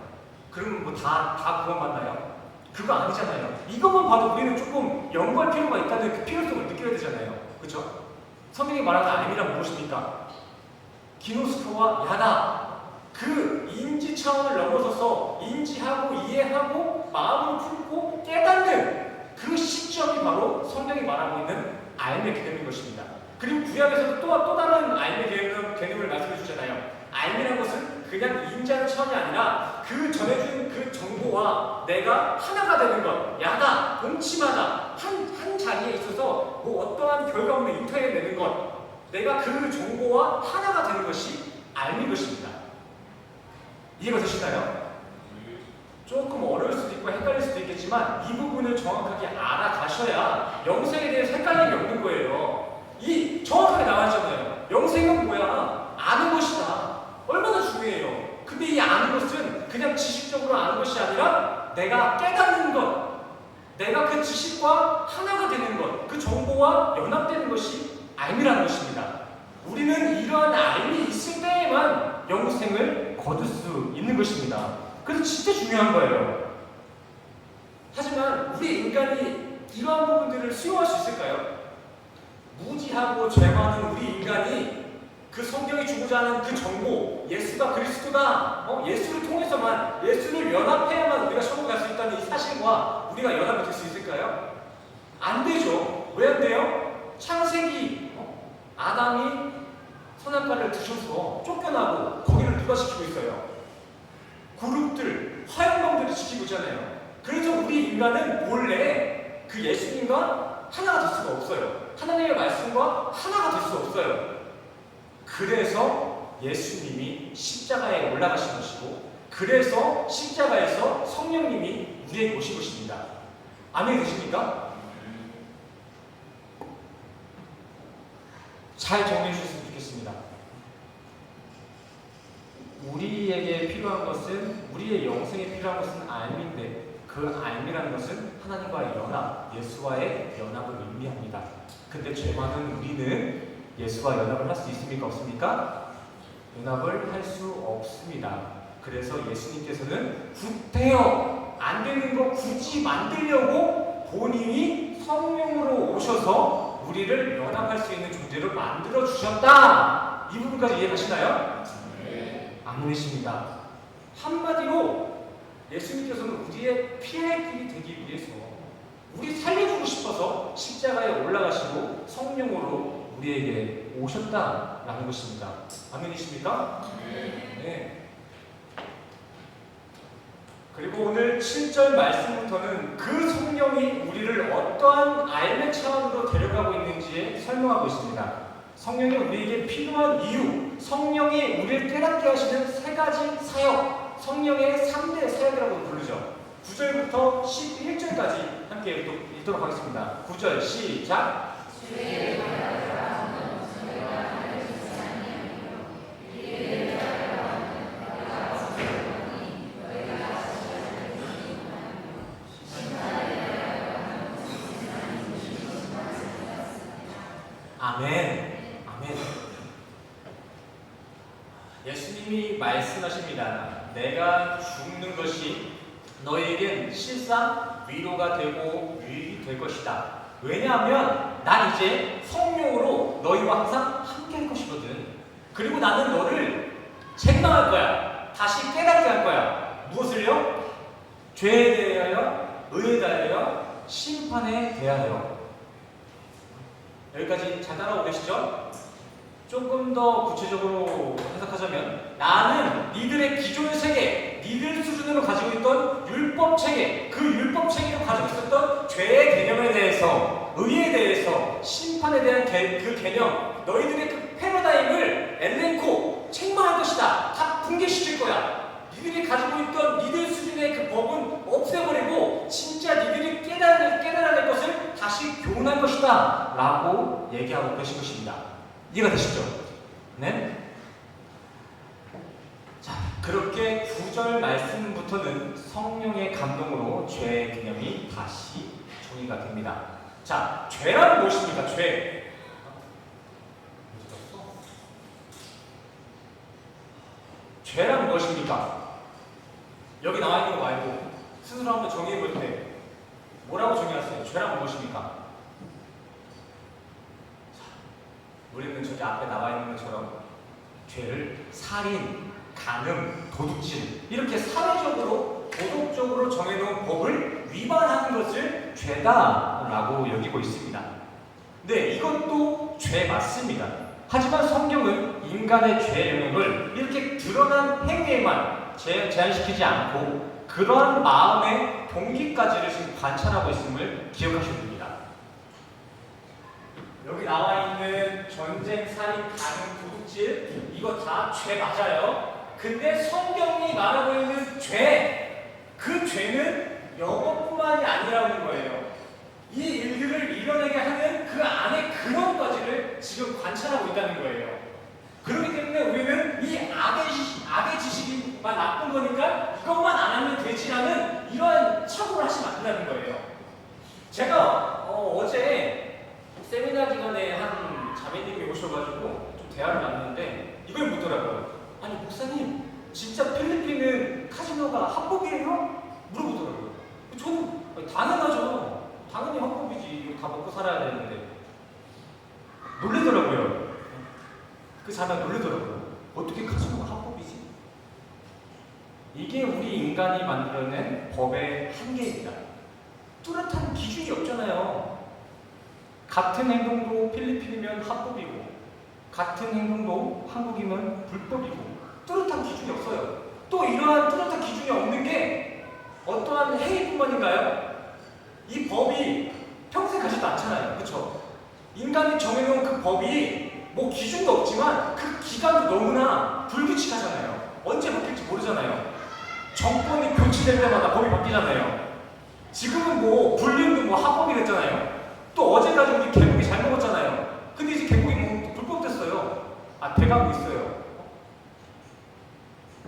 그러면 뭐 다 구원받나요? 그거 아니잖아요. 이것만 봐도 우리는 조금 연구할 필요가 있다는 그 필요성을 느껴야 되잖아요. 그렇죠? 성경이 말하는 알미란 무엇입니까? 기노스코와 야다. 그 인지 차원을 넘어서서 인지하고 이해하고 마음을 품고 깨닫는 그 시점이 바로 성경이 말하고 있는 알의 개념인 것입니다. 그리고 구약에서도 또 다른 알의 개념을 말씀해 주잖아요. 알이라는 것은 그냥 인지하는 차원이 아니라 그 전해준 그 정보와 내가 하나가 되는 것, 야다, 동침하다, 한 자리에 있어서 뭐 어떠한 결과물을 인터해내는 것, 내가 그 정보와 하나가 되는 것이 알인 것입니다. 이해가 되시나요? 조금 어려울 수도 있고 헷갈릴 수도 있겠지만 이 부분을 정확하게 알아가셔야 영생에 대해서 헷갈림이 없는 거예요. 이 정확하게 나와있잖아요. 영생은 뭐야? 아는 것이다. 얼마나 중요해요. 근데 이 아는 것은 그냥 지식적으로 아는 것이 아니라 내가 깨닫는 것, 내가 그 지식과 하나가 되는 것, 그 정보와 연합되는 것이 알미라는 것입니다. 우리는 이러한 알미 있을 때에만 영생을 거둘 수 있는 것입니다. 그래서 진짜 중요한 거예요. 하지만 우리 인간이 이러한 부분들을 수용할 수 있을까요? 무지하고 죄 많은 우리 인간이 그 성경이 주고자 하는 그 정보, 예수가 그리스도다, 예수를 통해서만, 예수를 연합해야만 우리가 천국 갈 수 있다는 이 사실과 우리가 연합이 될 수 있을까요? 안 되죠. 왜 안 돼요? 창세기, 아담이 선악과를 드셔서 쫓겨나고 거기를 누가 지키고 있어요? 그룹들, 화영범들이 지키고 있잖아요. 그래서 우리 인간은 본래 그 예수님과 하나가 될 수가 없어요. 하나님의 말씀과 하나가 될 수 없어요. 그래서 예수님이 십자가에 올라가신 것이고, 그래서 십자가에서 성령님이 우리에게 오신 것입니다. 아멘 되십니까? 잘 정리해 주셨으면 좋겠습니다. 우리에게 필요한 것은, 우리의 영생에 필요한 것은 알미인데, 그 알미라는 것은 하나님과의 연합, 예수와의 연합을 의미합니다. 근데 죄 많은 우리는 예수와 연합을 할 수 있습니까? 없습니까? 연합을 할 수 없습니다. 그래서 예수님께서는 구태여 안 되는 거 굳이 만들려고 본인이 성령으로 오셔서 우리를 연합할 수 있는 존재로 만들어 주셨다. 이 부분까지 이해하시나요? 네. 아멘이십니다. 한마디로 예수님께서는 우리의 피할 길이 되기 위해서 우리 살려주고 싶어서 십자가에 올라가시고 성령으로 우리에게 오셨다라는 것입니다. 아멘이십니까? 네. 그리고 오늘 7절 말씀부터는 그 성령이 우리를 어떠한 알매 차원으로 데려가고 있는지 설명하고 있습니다. 성령이 우리에게 필요한 이유, 성령이 우리를 깨닫게 하시는 세 가지 사역, 성령의 3대 사역이라고 부르죠. 9절부터 11절까지 함께 읽도록 하겠습니다. 9절 시작. 아멘. 아멘. 예수님이 말씀하십니다. 내가 죽는 것이 너희에겐 실상 위로가 되고 유익이 될 것이다. 왜냐하면 난 이제 성령으로 너희와 항상 함께 할 것이거든. 그리고 나는 너를 책망할 거야. 다시 깨닫게 할 거야. 무엇을요? 죄에 대하여, 의에 대하여, 심판에 대하여. 여기까지 잘 따라오고 계시죠? 조금 더 구체적으로 해석하자면, 나는 니들의 기존 세계, 니들 수준으로 가지고 있던 율법 체계, 그 율법 체계로 가지고 있었던 죄의 개념에 대해서, 의에 대해서, 심판에 대한 그 개념, 너희들의 그 패러다임을 엘렌코 책망할 것이다. 다 붕괴시킬 거야. 니들이 가지고 있던 니들 수준의 그 법은 없애버리고 진짜 니들이 깨달아야 될 것을 다시 교훈할 것이다 라고 얘기하고 계신 것입니다. 이해가 되시죠? 네? 자, 그렇게 9절 말씀부터는 성령의 감동으로 죄의 개념이 다시 정의가 됩니다. 자, 죄란 무엇입니까? 죄. 죄란 무엇입니까? 여기 나와 있는 거 말고 스스로 한번 정의해 볼 때 뭐라고 정의하세요? 죄란 무엇입니까? 우리는 저기 앞에 나와 있는 것처럼 죄를 살인, 간음, 도둑질 이렇게 사회적으로 도덕적으로 정해놓은 법을 위반하는 것을 죄다라고 여기고 있습니다. 네, 이것도 죄 맞습니다. 하지만 성경은 인간의 죄 영역을 이렇게 드러난 행위에만 제한시키지 않고 그러한 마음의 동기까지를 지금 관찰하고 있음을 기억하셔야 됩니다. 여기 나와 있는 전쟁, 살인, 간음, 도둑질 이거 다 죄 맞아요. 근데 성경이 말하고 있는 죄, 그 죄는 영어뿐만이 아니라는 거예요. 이 일들을 이뤄내게 하는 그 안에 근원까지를 지금 관찰하고 있다는 거예요. 그렇기 때문에 우리는 이 악의 지식이만 나쁜 거니까 이것만 안 하면 되지라는 이러한 착오를 하시면 안 된다는 거예요. 제가 어제 세미나 기간에 한 자매님이 오셔가지고 좀 대화를 나눴는데 이걸 묻더라고요. 아니 목사님 진짜 필리핀은 카지노가 합법이에요? 물어보더라고요. 저는 당연하죠. 당연히 합법이지. 다 먹고 살아야 되는데. 놀래더라고요. 그 자매가 놀래더라고요. 어떻게 카지노가 합법이지? 이게 우리 인간이 만들어낸 법의 한계입니다. 뚜렷한 기준이 없잖아요. 같은 행동도 필리핀이면 합법이고 같은 행동도 한국이면 불법이고 뚜렷한 기준이 없어요. 또 이러한 뚜렷한 기준이 없는 게 어떠한 행위뿐만인가요? 이 법이 평생 가지도 않잖아요. 그렇죠? 인간이 정해놓은 그 법이 뭐 기준도 없지만 그 기간도 너무나 불규칙하잖아요. 언제 바뀔지 모르잖아요. 정권이 교체될 때마다 법이 바뀌잖아요. 지금은 뭐 불륜도 뭐 합법이 됐잖아요. 또 어제까지 우리 개고기 잘 먹었잖아요. 근데 이제 개고기 뭐 불법됐어요. 돼가고 있어요.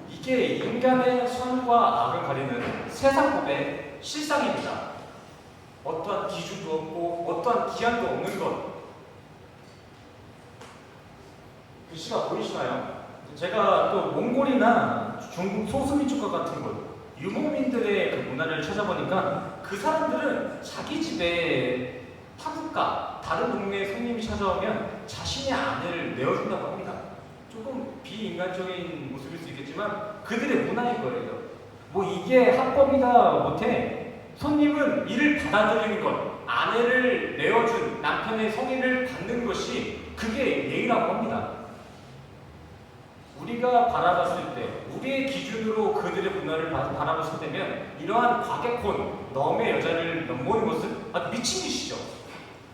이게 인간의 선과 악을 가리는 세상법의 실상입니다. 어떠한 기준도 없고 어떠한 기한도 없는 것. 글씨가 보이시나요? 제가 또 몽골이나 중국 소수민족과 같은 곳, 유목민들의 그 문화를 찾아보니까 그 사람들은 자기 집에 타국가, 다른 동네에 손님이 찾아오면 자신의 아내를 내어준다고 합니다. 조금 비인간적인 모습일 수 있겠지만 그들의 문화인 거예요. 뭐 이게 합법이다 못해 손님은 이를 받아들이는 것, 아내를 내어준 남편의 성의를 받는 것이 그게 예의라고 합니다. 우리가 바라봤을 때, 우리의 기준으로 그들의 문화를 바라봤을 때면 이러한 과객혼, 넘의 여자를 넘보는 것은 아주 미친 짓이죠.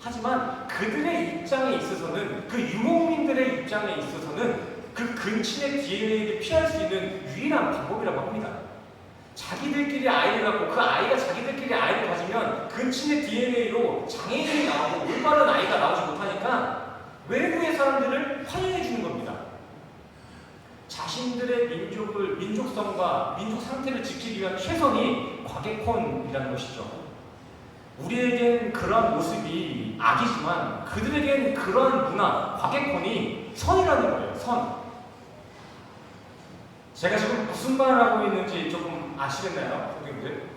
하지만 그들의 입장에 있어서는, 그 유목민들의 입장에 있어서는 그 근친의 DNA를 피할 수 있는 유일한 방법이라고 합니다. 자기들끼리 아이를 갖고 그 아이가 자기들끼리 아이를 가지면 근친의 DNA로 장애인이 나오고 올바른 아이가 나오지 못하니까 외부의 사람들을 환영해 주는 겁니다. 자신들의 민족성과 민족 상태를 지키기 위한 최선이 과객혼이라는 것이죠. 우리에겐 그런 모습이 악이지만 그들에겐 그런 문화, 과객혼이 선이라는 거예요. 선. 제가 지금 무슨 말을 하고 있는지 조금 아시겠나요? 선생님들?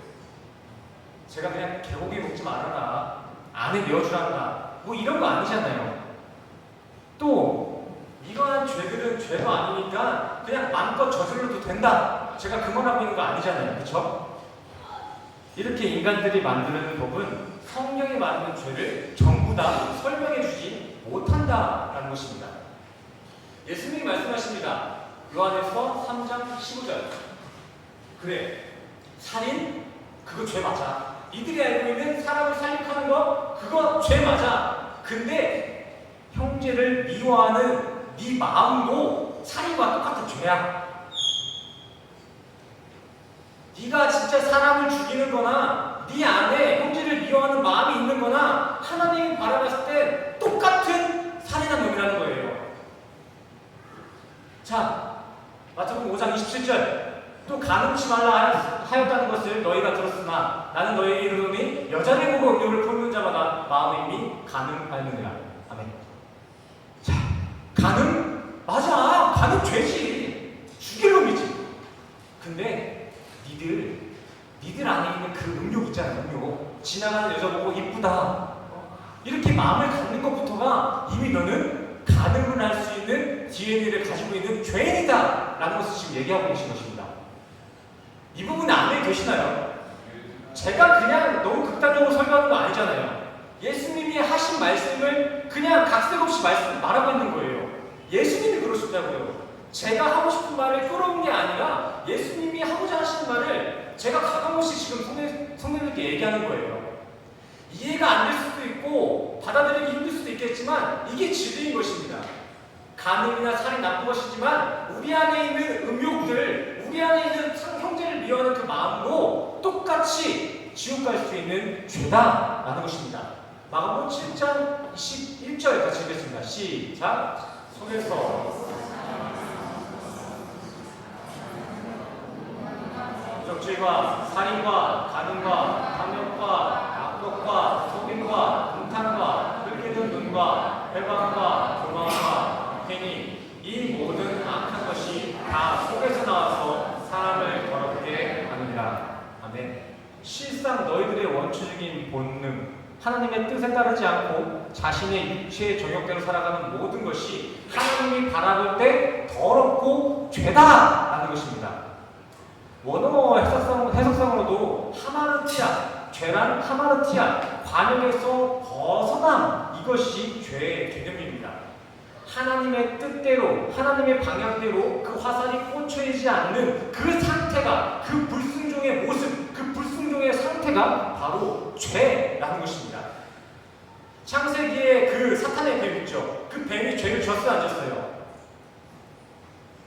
제가 그냥 개고기 먹지 말아라, 아내 내어주란다, 뭐 이런 거 아니잖아요. 또 이러한 죄들은 죄도 아니니까 그냥 마음껏 저질러도 된다, 제가 그 말하고 있는 거 아니잖아요. 그렇죠? 이렇게 인간들이 만드는 법은 성경이 만든 죄를 전부 다 설명해 주지 못한다라는 것입니다. 예수님이 말씀하십니다. 요한에서 3장 15절. 그래, 살인? 그거 죄 맞아. 이들이 알고 있는 사람을 살인하는 거, 그거 죄 맞아. 근데 형제를 미워하는 네 마음도 살인과 똑같은 죄야. 네가 진짜 사람을 죽이는 거나 네 안에 형제를 미워하는 마음이 있는 거나 하나님이 바라봤을 때 똑같은 살인한 놈이라는 거예요. 자, 마태복음 5장 27절. 또 가늠치 말라 하였다는 것을 너희가 들었으나 나는 너희에게 이르노니 여자를 보고 음욕을 품는 자마다 마음에 이미 가늠하였느니라. 아멘. 자, 가늠? 맞아. 가늠 죄지. 죽일 놈이지. 근데 니들 안에 있는 그 음욕 있잖아. 음욕. 지나가는 여자 보고 이쁘다, 이렇게 마음을 갖는 것부터가 이미 너는 가늠을 할 수 있는 DNA를 가지고 있는 죄인이다 라는 것을 지금 얘기하고 계신 것입니다. 이 부분에 안에 계시나요? 제가 그냥 너무 극단적으로 설명하는 거 아니잖아요. 예수님이 하신 말씀을 그냥 각색 없이 말하고 있는 거예요. 예수님이 그러셨다고요. 제가 하고 싶은 말을 끌어온 게 아니라 예수님이 하고자 하시는 말을 제가 가감없이 지금 성도님께 얘기하는 거예요. 이해가 안 될 수도 있고 받아들이기 힘들 수도 있겠지만 이게 진리인 것입니다. 간음이나 살인 나쁜 것이지만 우리 안에 있는 음욕들, 우리 안에 있는 형제를 미워하는 그 마음도 똑같이 지옥 갈 수 있는 죄다라는 것입니다. 마가복음 7장 21절 같이 읽겠습니다. 시작. 속에서 적죄와 살인과 간음과 탐욕과 악독과 속임과 음탕과 흘리는 눈과 회방과 조망과 행위, 이 모든 악한 것이 다 속에서 나와서 사람을 더럽게 하느니라. 아멘. 실상 너희들의 원초적인 본능, 하나님의 뜻에 따르지 않고 자신의 육체의 정욕대로 살아가는 모든 것이 하나님이 바라볼 때 더럽고 죄다라는 것입니다. 원어 해석상으로도 하마르티아, 죄란 하마르티아, 관역에서 벗어남, 이것이 죄의 개념입니다. 하나님의 뜻대로, 하나님의 방향대로 그 화살이 꽂혀있지 않는 그 상태가, 그 불순종의 모습, 그 불순종의 상태가 바로 죄라는 것입니다. 창세기에 그 사탄의 뱀 있죠. 그 뱀이 죄를 졌어요, 안 졌어요?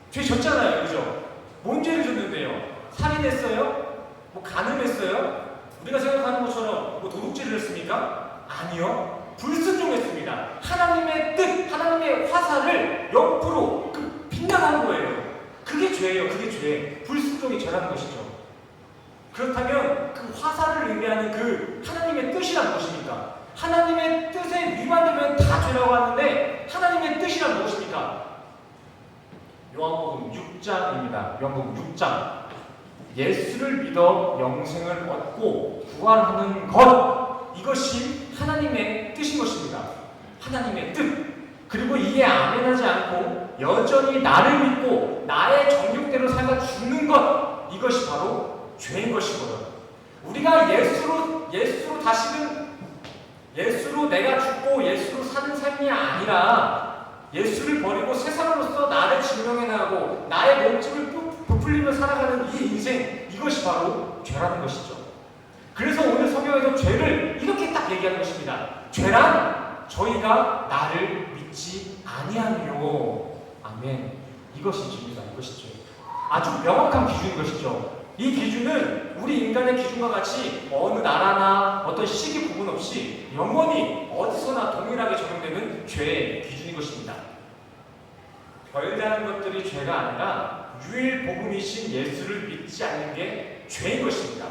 죄 졌잖아요, 그죠? 뭔 죄를 졌는데요? 살인했어요? 뭐 간음했어요? 우리가 생각하는 것처럼 뭐 도둑질을 했습니까? 아니요. 불순종했습니다. 하나님의 뜻, 하나님의 화살을 옆으로 빗나간 거예요. 그게 죄예요. 그게 죄. 불순종이 죄라는 것이죠. 그렇다면 그 화살을 의미하는 그 하나님의 뜻이란 무엇입니까? 하나님의 뜻에 위반되면 다 죄라고 하는데 하나님의 뜻이란 무엇입니까? 요한복음 6장입니다. 요한복음 6장. 예수를 믿어 영생을 얻고 부활하는 것, 이것이 하나님의 뜻인 것입니다. 하나님의 뜻. 그리고 이에 아멘하지 않고 여전히 나를 믿고 나의 정욕대로 살다 죽는 것, 이것이 바로 죄인 것이거든. 우리가 예수로 다시는 예수로 내가 죽고 예수로 사는 삶이 아니라 예수를 버리고 세상으로서 나를 증명해 나가고 나의 몸집을 부풀리며 살아가는 이 인생, 이것이 바로 죄라는 것이죠. 그래서 오늘 성경에서 죄를 이렇게 딱 얘기하는 것입니다. 죄란 저희가 나를 믿지 아니하며. 아멘. 이것이 죄입니다. 이것이 죄. 아주 명확한 기준인 것이죠. 이 기준은 우리 인간의 기준과 같이 어느 나라나 어떤 시기 구분 없이 영원히 어디서나 동일하게 적용되는 죄의 기준인 것입니다. 별다른 것들이 죄가 아니라 유일 복음이신 예수를 믿지 않는 게 죄인 것입니다.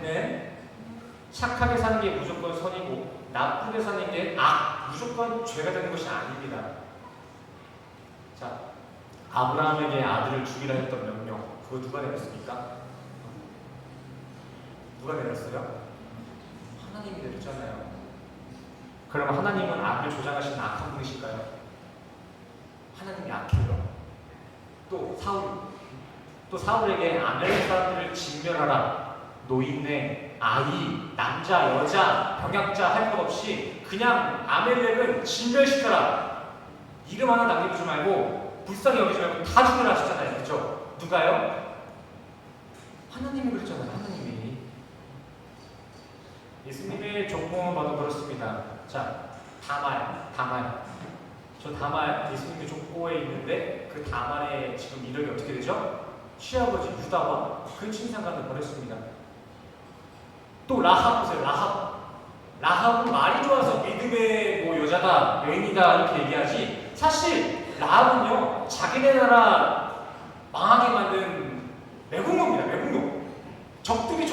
네. 착하게 사는 게 무조건 선이고 나쁘게 사는 게 무조건 죄가 되는 것이 아닙니다. 자, 아브라함에게 아들을 죽이라 했던 명령, 그거 누가 내렸습니까? 누가 내렸어요? 하나님이 내렸잖아요. 그럼 하나님은 악을 조장하시는 악한 분이실까요? 하나님이 악해요. 또 사울에게 아멜렉 사람들을 진멸하라. 노인네, 아이, 남자, 여자, 병약자 할 것 없이 그냥 아멜렉은 진멸시켜라. 이름 하나 남겨두지 말고 불쌍히 여기지 말고 다 죽여라 하셨잖아요. 그렇죠? 누가요? 하나님이 그랬잖아요. 하나님이. 예수님의 족보만 봐도 그렇습니다. 자, 다말. 저 다말 예수님의 족보에 있는데 그 다말의 지금 이력이 어떻게 되죠? 시아버지 유다와 그 친상간을 버렸습니다. 또 라합 보세요. 라합은 말이 좋아서 믿음의 뭐 여자다, 여인이다 이렇게 얘기하지, 사실 라합은요 자기네 나라 망하게 만든 매국노입니다. 매국노. 적들이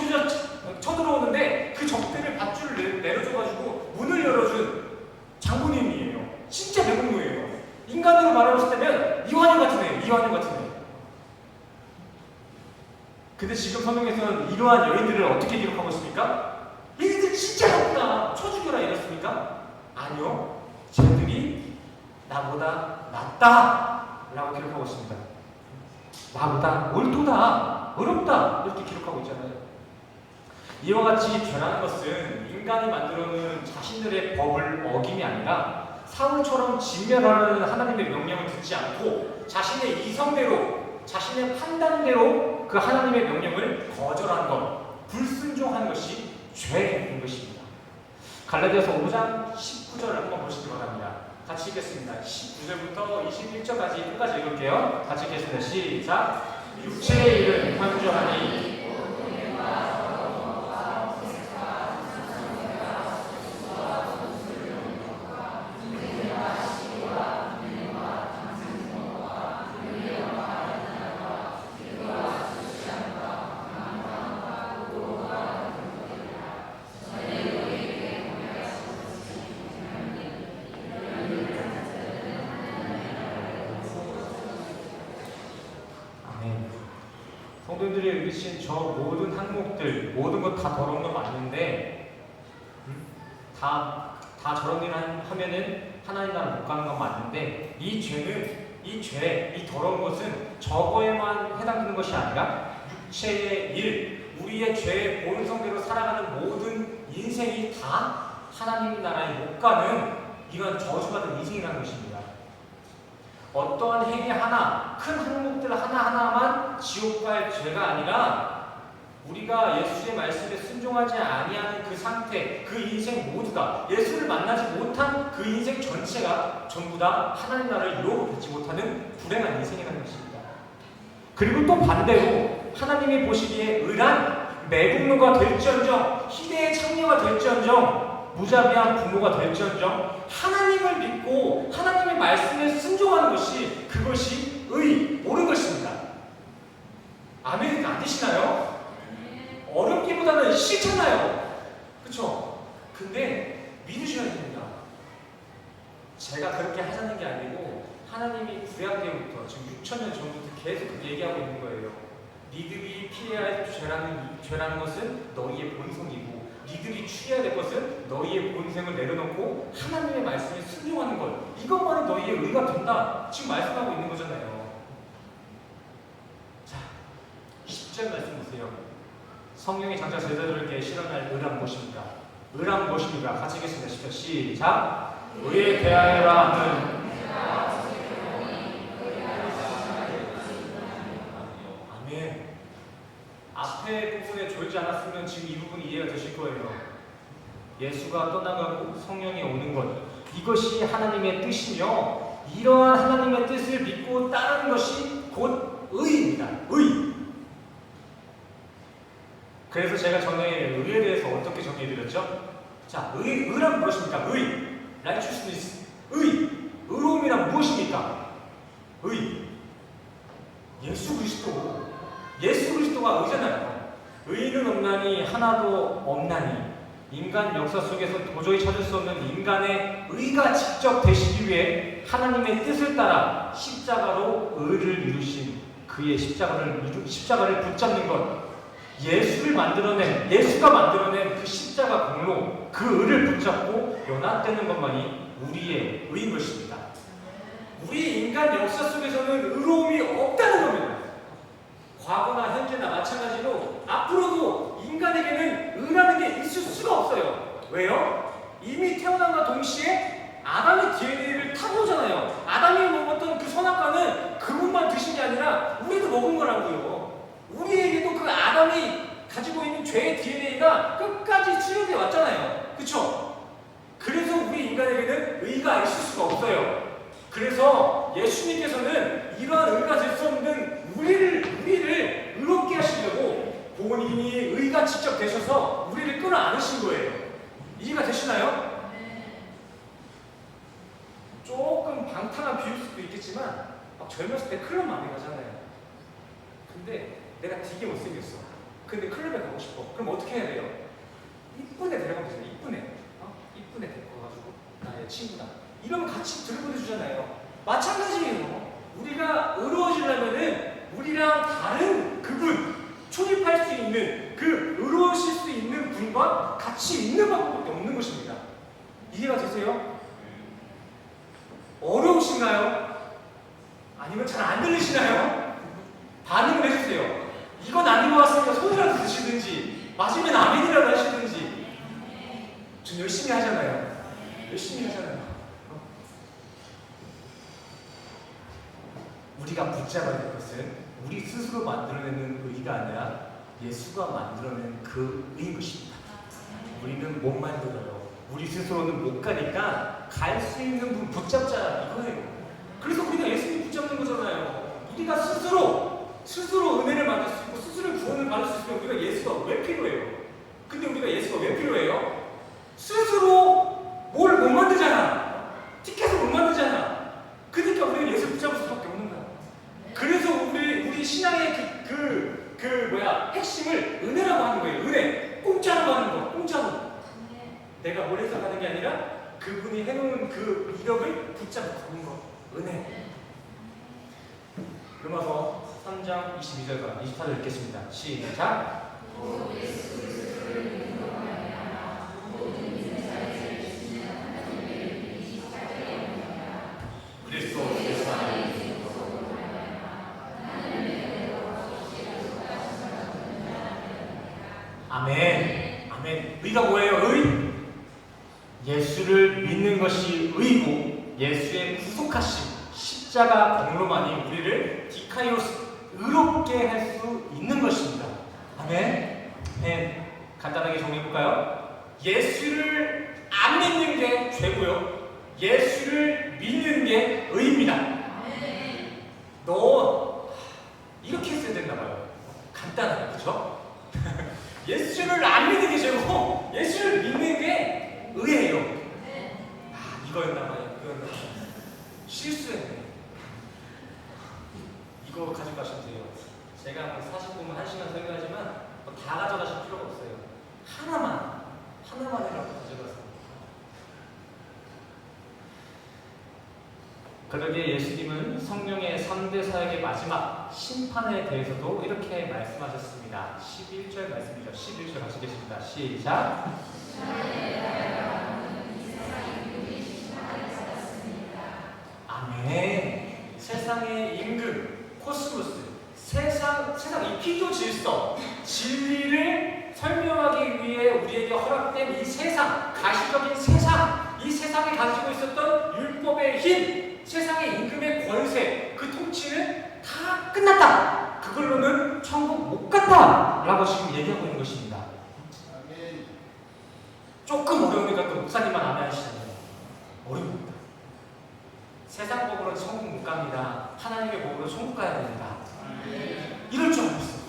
쳐들어오는데 그 적들을 밧줄을 내려줘가지고 문을 열어준 장군님이에요. 진짜 매국노예요. 인간으로 말하고 싶다면 이완용 같은 애. 근데 지금 성경에서는 이러한 여인들을 어떻게 기록하고 있습니까? 얘네들 진짜 나쁘다, 쳐 죽여라 이랬습니까? 아니요. 쟤들이 나보다 낫다 라고 기록하고 있습니다. 나보다 옳도다, 어렵다 이렇게 기록하고 있잖아요. 이와 같이 죄라는 것은 인간이 만들어놓은 자신들의 법을 어김이 아니라 사울처럼 진멸하는 하나님의 명령을 듣지 않고 자신의 이성대로, 자신의 판단대로 그 하나님의 명령을 거절하는 것, 불순종하는 것이 죄인 것입니다. 갈라디아서 5장 19절을 한번 보시기 바랍니다. 같이 읽겠습니다. 19절부터 21절까지 끝까지 읽을게요. 같이 읽겠습니다. 시작. 육체의 일은 현저하니 성도들이 읽으신 저 모든 항목들, 모든 것 다 더러운 건 맞는데 다 저런 일 하면은 하나님 나라 못 가는 건 맞는데 이 더러운 것은 저거에만 해당되는 것이 아니라 육체의 일, 우리의 죄의 본성대로 살아가는 모든 인생이 다 하나님 나라에 못 가는 이런 저주받은 인생이라는 것입니다. 어떠한 행위 하나, 큰 항목들 하나하나만 지옥 갈 죄가 아니라 우리가 예수의 말씀에 순종하지 아니하는 그 상태, 그 인생 모두가 예수를 만나지 못한 그 인생 전체가 전부 다 하나님 나라를 유업을 받지 못하는 불행한 인생이라는 것입니다. 그리고 또 반대로 하나님이 보시기에 의란 매국노가 될지언정, 희대의 창녀가 될지언정, 무자비한 부모가 될지언정 하나님을 믿고 하나님의 말씀에 순종하는 것이 그것이 옳은 것입니다. 아멘 안 되시나요? 어렵기보다는 싫잖아요. 그쵸? 근데 믿으셔야 됩니다. 제가 그렇게 하자는 게 아니고 하나님이 구약 때부터 지금 6,000년 전부터 계속 그렇게 얘기하고 있는 거예요. 니들이 피해야 할 죄라는 것은 너희의 본성이고 니들이 취해야 될 것은 너희의 본성을 내려놓고 하나님의 말씀에 순종하는 것. 이것만이 너희의 의가 된다. 지금 말씀하고 있는 거잖아요. 자, 10절 말씀 보세요. 성령의 장차 제자들에게 실현할 의란 무엇입니까? 의란 무엇입니까? 같이 읽겠습니다. 10절 시작. 의에 대하여라 하는 아멘. 앞에 부분에 졸지 않았으면 지금 이 부분이 이해가 되실 거예요. 예수가 떠나가고 성령이 오는 것, 이것이 하나님의 뜻이며 이러한 하나님의 뜻을 믿고 따르는 것이 곧 의입니다. 의. 그래서 제가 전에 의에 대해서 어떻게 정리해드렸죠? 자, 의란 무엇입니까? 의. righteousness. 의로움이란 무엇입니까? 예수 그리스도. 예수 그리스도가 의잖아요. 의는 없나니 하나도 없나니 인간 역사 속에서 도저히 찾을 수 없는 인간의 의가 직접 되시기 위해 하나님의 뜻을 따라 십자가로 의를 이루신 그의 십자가를 붙잡는 것, 예수가 만들어낸 그 십자가 공로, 그 의를 붙잡고 연합되는 것만이 우리의 의인 것입니다. 우리 인간 역사 속에서는 의로움이 없다는 겁니다. 과거나 현재나 마찬가지로 앞으로도 인간에게는 의라는 게 있을 수가 없어요. 왜요? 이미 태어남과 동시에 아담의 DNA를 타고 오잖아요. 아담이 먹었던 그 선악과는 그분만 드신 게 아니라 우리도 먹은 거라고요. 우리에게도 그 아담이 가지고 있는 죄의 DNA가 끝까지 수용돼 왔잖아요. 그쵸? 그래서 우리 인간에게는 의가 있을 수가 없어요. 그래서 예수님께서는 이러한 의가 될 수 없는 우리를 의롭게 하시려고 본인이 의가 직접 되셔서 우리를 끌어안으신 거예요. 이해가 되시나요? 조금 방탕한 비유일 수도 있겠지만 막 젊었을 때 클럽 많이 가잖아요. 근데 내가 되게 못생겼어. 근데 클럽에 가고 싶어. 그럼 어떻게 해야 돼요? 이쁜 애 데려가면 되잖아요. 이쁜 애. 이쁜 애 데리고 가가지고 나의 친구다. 이러면 같이 들고해주잖아요. 마찬가지예요. 우리가 의로워지려면은 우리랑 다른 그분, 초입할 수 있는 그 의로우실 수 있는 분과 같이 있는 방법밖에 없는 것입니다. 이해가 되세요? 어려우신가요? 아니면 잘 안 들리시나요? 반응을 해주세요. 이건 아닌 것 같으니까 손이라도 드시든지 맞으면 아멘이라도 하시든지. 전 열심히 하잖아요. 우리가 붙잡아야 될 것은 우리 스스로 만들어내는 의가 아니라 예수가 만들어낸 그 의인 것입니다. 우리는 못 만들어요. 우리 스스로는 못 가니까 갈 수 있는 분 붙잡자 이거예요. 그래서 우리가 예수님 붙잡는 거잖아요. 우리가 스스로 은혜를 받을 수 있고 스스로 구원을 받을 수 있으면 우리가 예수가 왜 필요해요? 근데 우리가 예수가 왜 필요해요? 스스로 뭘 못 만들잖아. 티켓을 못 만들잖아. 그러니까 우리는 예수 붙잡을 수밖에 없는 거야. 그래서 우리 신앙의 핵심을 은혜라고 하는 거예요. 은혜. 공짜로 하는 거. 공짜로. 내가 뭘 해서 가는 게 아니라 그분이 해놓은 그 이력을 붙잡고 가는 거. 은혜. 로마서 3장 22절과 24절 읽겠습니다. 시작. 그리스도 예수 안에 아멘. 아멘. 의가 뭐예요? 의? 예수를 믿는 것이 의고 예수의 구속하심 십자가 공로만이 우리를 디카이오스 의롭게 할 수 있는 것입니다. 아멘. 네. 간단하게 정리해볼까요? 예수를 안 믿는 게 죄고요. 예수를 믿는 게 의입니다. 너 이렇게 했어야 됐나봐요. 간단하게, 그렇죠? 예수를 안 믿는 게 죄고 예수를 믿는 게 의예요. 이거였나봐요. 실수했네. 이거 가져가시면 돼요. 제가 뭐 40분만 1시간 설교하지만 다 가져가실 필요가 없어요. 하나만이라도 가져가세요. 그러기에 예수님은 성령의 3대 사역의 마지막 심판에 대해서도 이렇게 말씀하셨습니다. 11절 말씀이죠. 11절 가시겠습니다. 시작. 아멘. 세상의 임금, 코스모스, 세상 이 피조 질서, 진리를 설명하기 위해 우리에게 허락된 이 세상, 가시적인 세상, 이 세상에 가지고 있었던 율법의 힘, 세상의 임금의 권세, 그 통치는 다 끝났다. 그걸로는 천국 못 간다. 라고 지금 얘기하고 있는 것입니다. 조금 어려우니까 또 목사님만 안 하시잖아요. 어려웁니다. 세상 법으로 천국 못 갑니다. 하나님의 법으로 천국 가야 됩니다. 이럴 줄 알았어.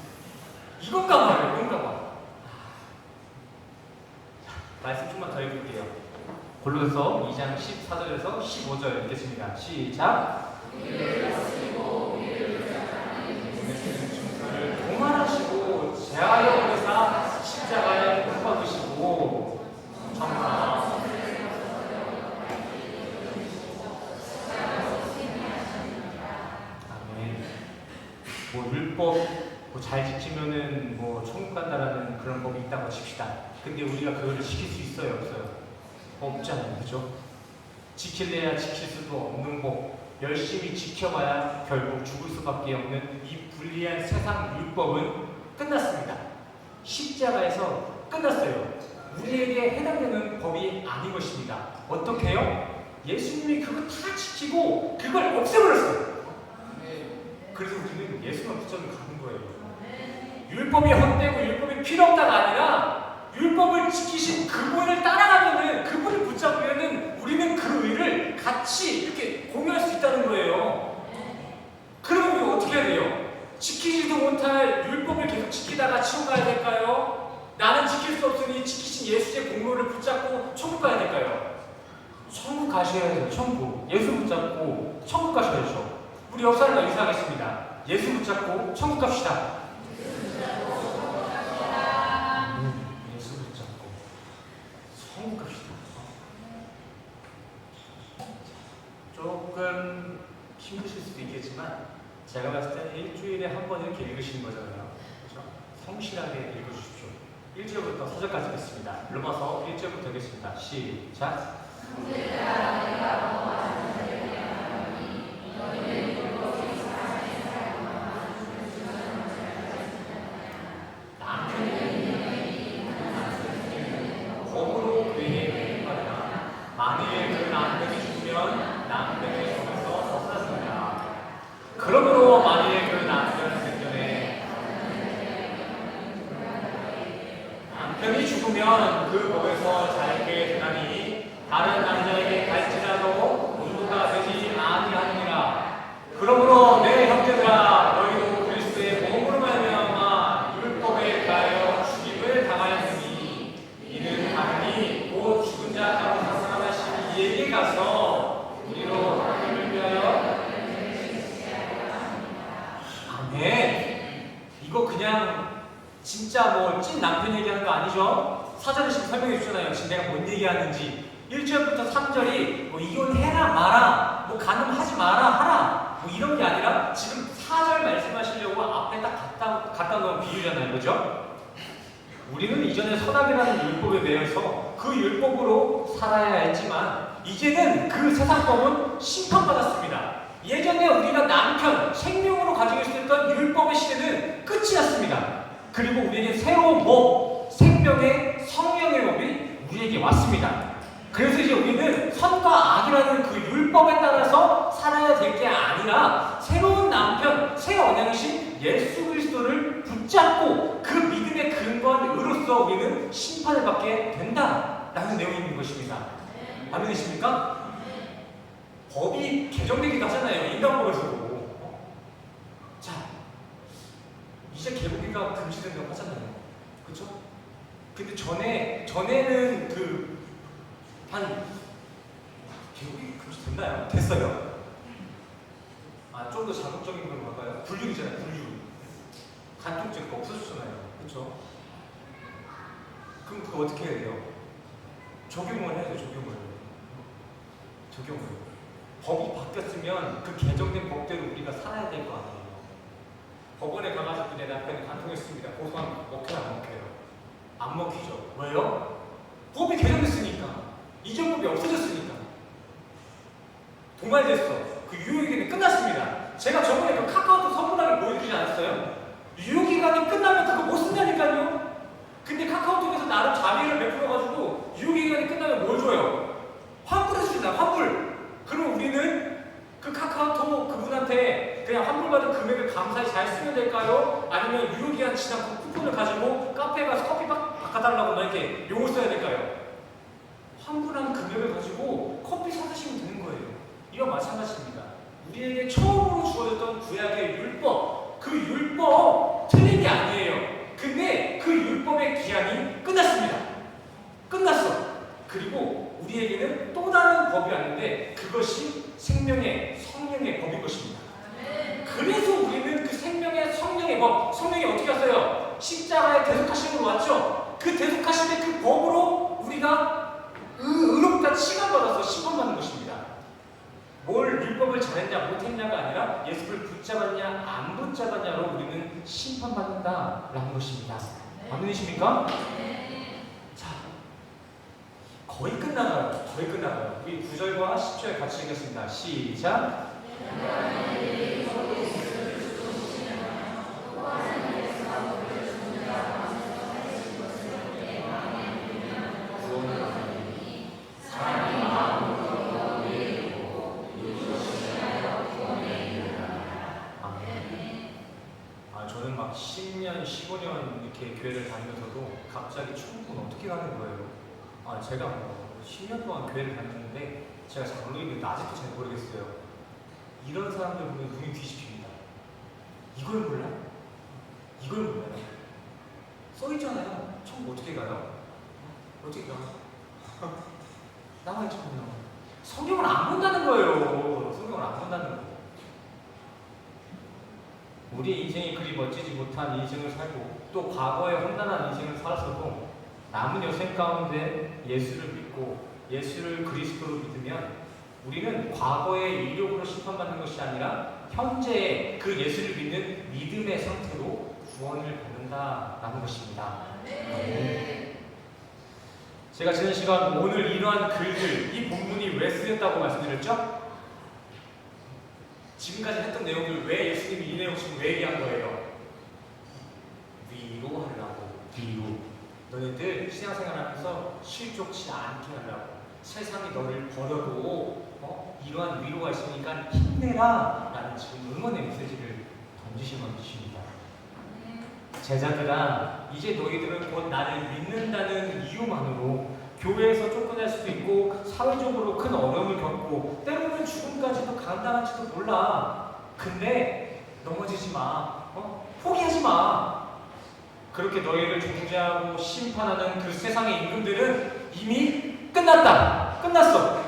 이건가 봐요. 이건가 봐. 말씀 좀만 더 읽을게요. 골로새서 2장 14절에서 15절 읽겠습니다. 시작. 도말하시고 제하여 오사 십자가에 못 박으시고 정말 뭐 율법 잘 지키면은 뭐 천국 간다라는 그런 법이 있다고 칩시다. 근데 우리가 그거를 지킬 수 있어요, 없어요? 없잖아요, 그죠? 지킬래야 지킬 수도 없는 법, 열심히 지켜봐야 결국 죽을 수밖에 없는 이 불리한 세상 율법은 끝났습니다. 십자가에서 끝났어요. 우리에게 해당되는 법이 아닌 것입니다. 어떻게 해요? 예수님이 그거 다 지키고 그걸 없애버렸어요. 그래서 우리는 예수만 붙잡고 가는 거예요. 율법이 헛되고 율법이 필요 없다가 아니라 율법을 지키신 그분을 따라가면은, 그분을 붙잡으면은 우리는 그 의를 같이 이렇게 공유할 수 있다는 거예요. 그러면 우리가 어떻게 해야 돼요? 지키지도 못할 율법을 계속 지키다가 지옥 가야 될까요? 나는 지킬 수 없으니 지키신 예수의 공로를 붙잡고 천국 가야 될까요? 천국 가셔야 돼요. 천국. 예수 붙잡고 천국 가셔야죠. 우리 역사를 인사하겠습니다. 예수 붙잡고 천국 갑시다. 예수 붙잡고 천국 갑시다. 조금 힘드실 수도 있겠지만 제가 봤을 때는 일주일에 한 번 이렇게 읽으시는 거잖아요. 그렇죠? 성실하게 읽어주십시오. 1절부터 4절까지 읽겠습니다. 로마서 1절부터 읽겠습니다. 시작. 법으로 그에게 행하라. 만일 그 남편이 죽으면 남편의 손에서 벗어났습니다. 그러므로 만일 그 남편 생전에 남편이 죽으면 그 법에서 자유케 되나니 다른 남자에게 갈지라도 문부가 되지 아니하니라. 그러므로 내 형제들아, 너희도 그리스도의 몸으로 말미암아 율법에 대하여 죽임을 당하였으니 이는 하나님이 곧 죽은 자 가운데서 살아나신 이에게 가서 우리로 하나님을 위하여. 아멘. 이거 그냥 진짜 뭐 찐 남편 얘기하는 거 아니죠? 사전에 지금 설명해 주잖아요. 지금 내가 뭔 얘기하는지. 1절부터 3절이 뭐 이혼해라 마라, 뭐 간음하지 마라 하라, 뭐 이런 게 아니라 지금 4절 말씀하시려고 앞에 딱 갖다 놓은 비유잖아요. 그죠? 우리는 이전에 선악이라는 율법에 매여서 그 율법으로 살아야 했지만 이제는 그 세상법은 심판받았습니다. 예전에 우리가 남편, 생명으로 가지고 있었던 율법의 시대는 끝이 났습니다. 그리고 우리에게 새로운 법, 생명의 성령의 법이 우리에게 왔습니다. 그래서 이제 우리는 선과 악이라는 그 율법 율법에 따라서 살아야 될 게 아니라 새로운 남편, 새 언양이신 예수 그리스도를 붙잡고 그 믿음에 근거한 의로서 우리는 심판을 받게 된다라는 내용이 있는 것입니다. 아멘이십니까? 법이 개정되기도 하잖아요. 인간법에서도. 자, 이제 개고기가 금지된다고 하잖아요. 그렇죠? 근데 전에는 개고기 금지됐나요? 됐어요. 좀 더 자극적인 걸 볼까요? 불륜이잖아요. 불륜. 간통죄가 없어졌잖아요. 그렇죠? 그럼 그거 어떻게 해야 돼요? 적용을 해야죠. 적용을. 법이 바뀌었으면 그 개정된 법대로 우리가 살아야 될 거 아니에요. 법원에 가가지고 내 남편이 간통했습니다. 고소하면 먹혀요, 안 먹혀요? 안 먹히죠. 왜요? 법이 개정됐으니까. 이전 법이 없어졌으니까. 도말됐어. 그 유효기간이 끝났습니다. 제가 저번에 그 카카오톡 선물하게 보여드리지 않았어요? 유효기간이 끝나면 그거 못 쓴다니까요? 근데 카카오톡에서 나름 자비를 베풀어가지고 유효기간이 끝나면 뭘 줘요? 환불해 줍니다. 환불. 그럼 우리는 그 카카오톡 그분한테 그냥 환불받은 금액을 감사히 잘 쓰면 될까요? 아니면 유효기간 지난 그 쿠폰을 가지고 카페에 가서 커피 바꿔달라고 막 이렇게 용을 써야 될까요? 환불한 금액을 가지고 커피 사드시면 되는 거예요. 이와 마찬가지입니다. 우리에게 처음으로 주어졌던 구약의 율법, 그 율법 틀린 게 아니에요. 근데 그 율법의 기한이 끝났습니다. 끝났어. 그리고 우리에게는 또 다른 법이 왔는데 그것이 생명의 성령의 법인 것입니다. 그래서 우리는 그 생명의 성령의 법, 성령이 어떻게 왔어요? 십자가에 대속하심으로 왔죠. 그 대속하심의 그 법으로 우리가 의롭다 칭함받아서 심판받는 것입니다. 뭘 율법을 잘했냐 못했냐가 아니라 예수를 붙잡았냐 안 붙잡았냐로 우리는 심판받는다라는 것입니다. 아멘이십니까? 자, 거의 끝나가요. 우리 9절과 10절 같이 읽겠습니다. 시작. 저는 막 10년, 15년 이렇게 교회를 다니면서도 갑자기 천국은 어떻게 가는 거예요? 제가 10년 동안 교회를 다녔는데 제가 장로인데 아직도 잘 모르겠어요. 이런 사람들 보면 눈이 뒤집힙니다. 이걸 몰라? 이걸 몰라요? 써있잖아요. 천국 어떻게 가요? 어떻게 가요? 나와있잖아요. 성경을 안 본다는 거예요. 성경을 안 본다는 거예요. 우리 인생이 그리 멋지지 못한 인생을 살고 또 과거의 험난한 인생을 살았어도 남은 여생 가운데 예수를 믿고 예수를 그리스도로 믿으면 우리는 과거의 이력으로 심판받는 것이 아니라 현재의 그 예수를 믿는 믿음의 상태로 구원을 받는다라는 것입니다. 제가 지난 시간 오늘 이러한 글들, 이 본문이 왜 쓰였다고 말씀드렸죠? 지금까지 했던 내용을 왜 예수님이 이 내용 지금 왜 얘기한 거예요? 위로하려고. 위로. 너희들 신앙생활하면서 실족치 않게 하려고. 세상이 너를 버려도 이러한 위로가 있으니까 힘내라 라는 지금 응원의 메시지를 던지신 것입니다. 제자들아, 이제 너희들은 곧 나를 믿는다는 이유만으로 교회에서 쫓겨날 수도 있고 사회적으로 큰 어려움을 겪고 때로는 죽음까지도 감당할지도 몰라. 근데 넘어지지 마. 포기하지 마. 그렇게 너희를 정죄하고 심판하는 그 세상의 임금들은 이미 끝났다. 끝났어.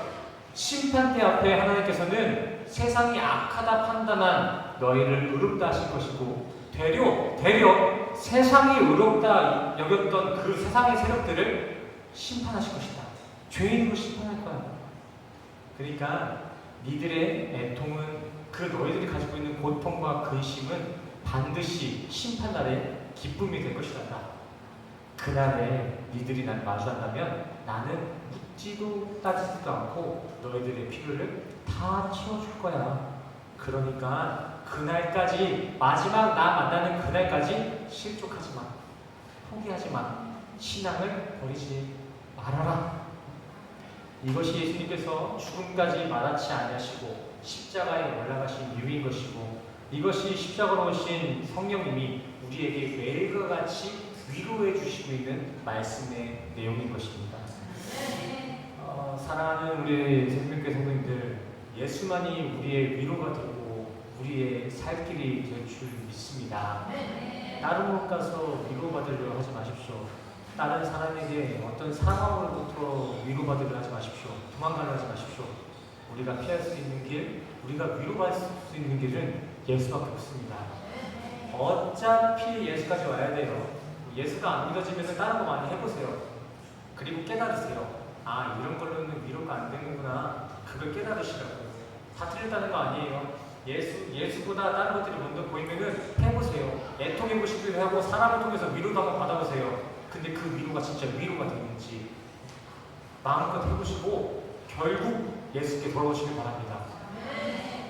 심판대 앞에 하나님께서는 세상이 악하다 판단한 너희를 의롭다 하실 것이고 되려 세상이 의롭다 여겼던 그 세상의 세력들을 심판하실 것이다. 죄인으로 심판할 거야. 그러니까 니들의 애통은 그 너희들이 가지고 있는 고통과 근심은 반드시 심판날에 기쁨이 될 것이다. 그날에 니들이 날 마주한다면 나는 묻지도 따지지도 않고 너희들의 필요를 다 채워줄 거야. 그러니까 그날까지 마지막 나 만나는 그날까지 실족하지 마. 포기하지 마. 신앙을 버리지 말아라. 이것이 예수님께서 죽음까지 마다치 아니하시고 십자가에 올라가신 이유인 것이고, 이것이 십자가로 오신 성령님이 우리에게 매일과 같이 위로해 주시고 있는 말씀의 내용인 것입니다. 사랑하는 우리 생명교회 성도님들, 예수만이 우리의 위로가 되고 우리의 살 길이 될 줄 믿습니다. 다른 곳 가서 위로받으려 하지 마십시오. 다른 사람에게 어떤 상황으로부터 위로받으려 하지 마십시오. 도망가려 하지 마십시오. 우리가 피할 수 있는 길, 우리가 위로받을 수 있는 길은 예수밖에 없습니다. 어차피 예수까지 와야 돼요. 예수가 안 믿어지면 다른 거 많이 해보세요. 그리고 깨달으세요. 아, 이런 걸로는 위로가 안 되는구나. 그걸 깨달으시라고요. 다 틀렸다는 거 아니에요. 예수보다 다른 것들이 먼저 보이면은 해보세요. 애통해보시기도 하고 사람을 통해서 위로도 한번 받아보세요. 근데 그 위로가 진짜 위로가 되는지 마음껏 해보시고 결국 예수께 돌아오시길 바랍니다.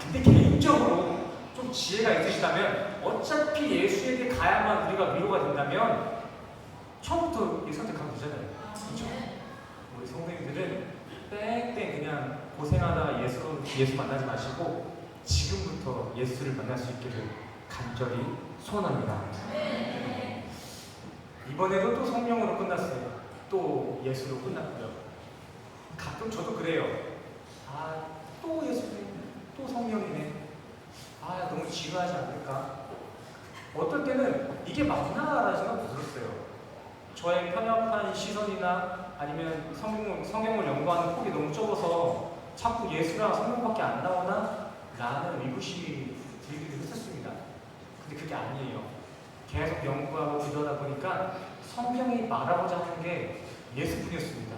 근데 개인적으로 좀 지혜가 있으시다면 어차피 예수에게 가야만 우리가 위로가 된다면 처음부터 선택하면 되잖아요. 그렇죠? 우리 성도님들은 땡땡 그냥 고생하다 예수 만나지 마시고 지금부터 예수를 만날 수 있기를 간절히 소원합니다. 이번에도 또 성령으로 끝났어요. 또 예수로 끝났고요. 가끔 저도 그래요. 아, 또 예수님, 또 성령이네. 아, 너무 지루하지 않을까? 어떨 때는 이게 맞나라는 생각도 들었어요. 저의 편협한 시선이나 아니면 성경을 연구하는 폭이 너무 좁아서 자꾸 예수랑 성경밖에 안 나오나? 라는 의구심이 들기도 했었습니다. 근데 그게 아니에요. 계속 연구하고 기도하다 보니까 성경이 말하고자 하는 게 예수뿐이었습니다.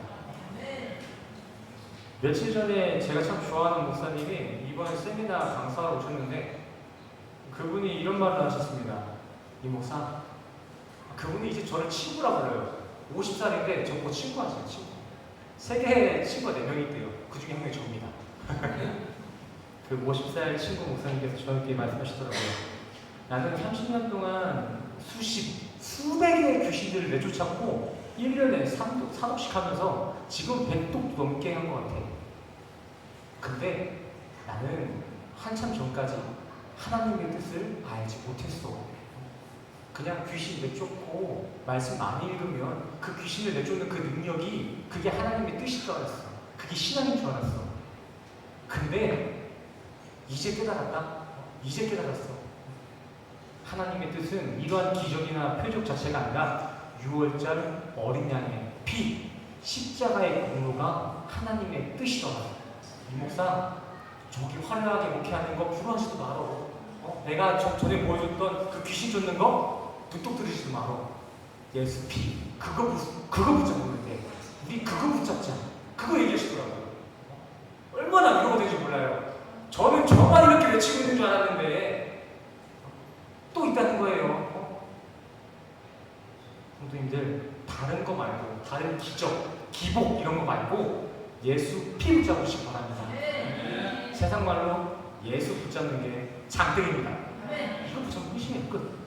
며칠 전에 제가 참 좋아하는 목사님이 이번 세미나 강사로 오셨는데 그분이 이런 말을 하셨습니다. 이 목사, 그분이 이제 저를 친구라고 불러요. 50살인데 저보고 친구 하세요. 친구. 세계 친구가 4명이 있대요. 그 중에 한 명이 저입니다. 그 50살 친구 목사님께서 저에게 말씀하시더라고요. 나는 30년 동안 수백의 귀신들을 내쫓았고 1년에 3독씩 하면서 지금 100독 넘게 한 것 같아. 근데 나는 한참 전까지 하나님의 뜻을 알지 못했어. 그냥 귀신 내쫓고 말씀 많이 읽으면 그 귀신을 내쫓는 그 능력이 그게 하나님의 뜻인 줄 알았어. 그게 신앙인 줄 알았어. 근데 이제 깨달았다? 이제 깨달았어. 하나님의 뜻은 이러한 기적이나 표적 자체가 아니라 6월절 어린 양의 피, 십자가의 공로가 하나님의 뜻이더라. 이 목사, 저기 화려하게 목회하는 거 부러워하지도 말어. 내가 전에 보여줬던 그 귀신 쫓는 거 부뚝 들이지도 말어. 예수 피, 그거 붙잡으면 돼. 우리 그거 붙잡자. 그거 얘기하시더라고요. 얼마나 위로가 되는지 몰라요. 저는 저만 이렇게 외치고 있는 줄 알았는데 또 있다는 거예요. 성도님들, 다른 거 말고, 다른 기적, 기복 이런 거 말고 예수 피 붙잡으시기 바랍니다. 세상 말로 예수 붙잡는 게 장땡입니다. 이거 붙잡으면 끝이에요. 끝.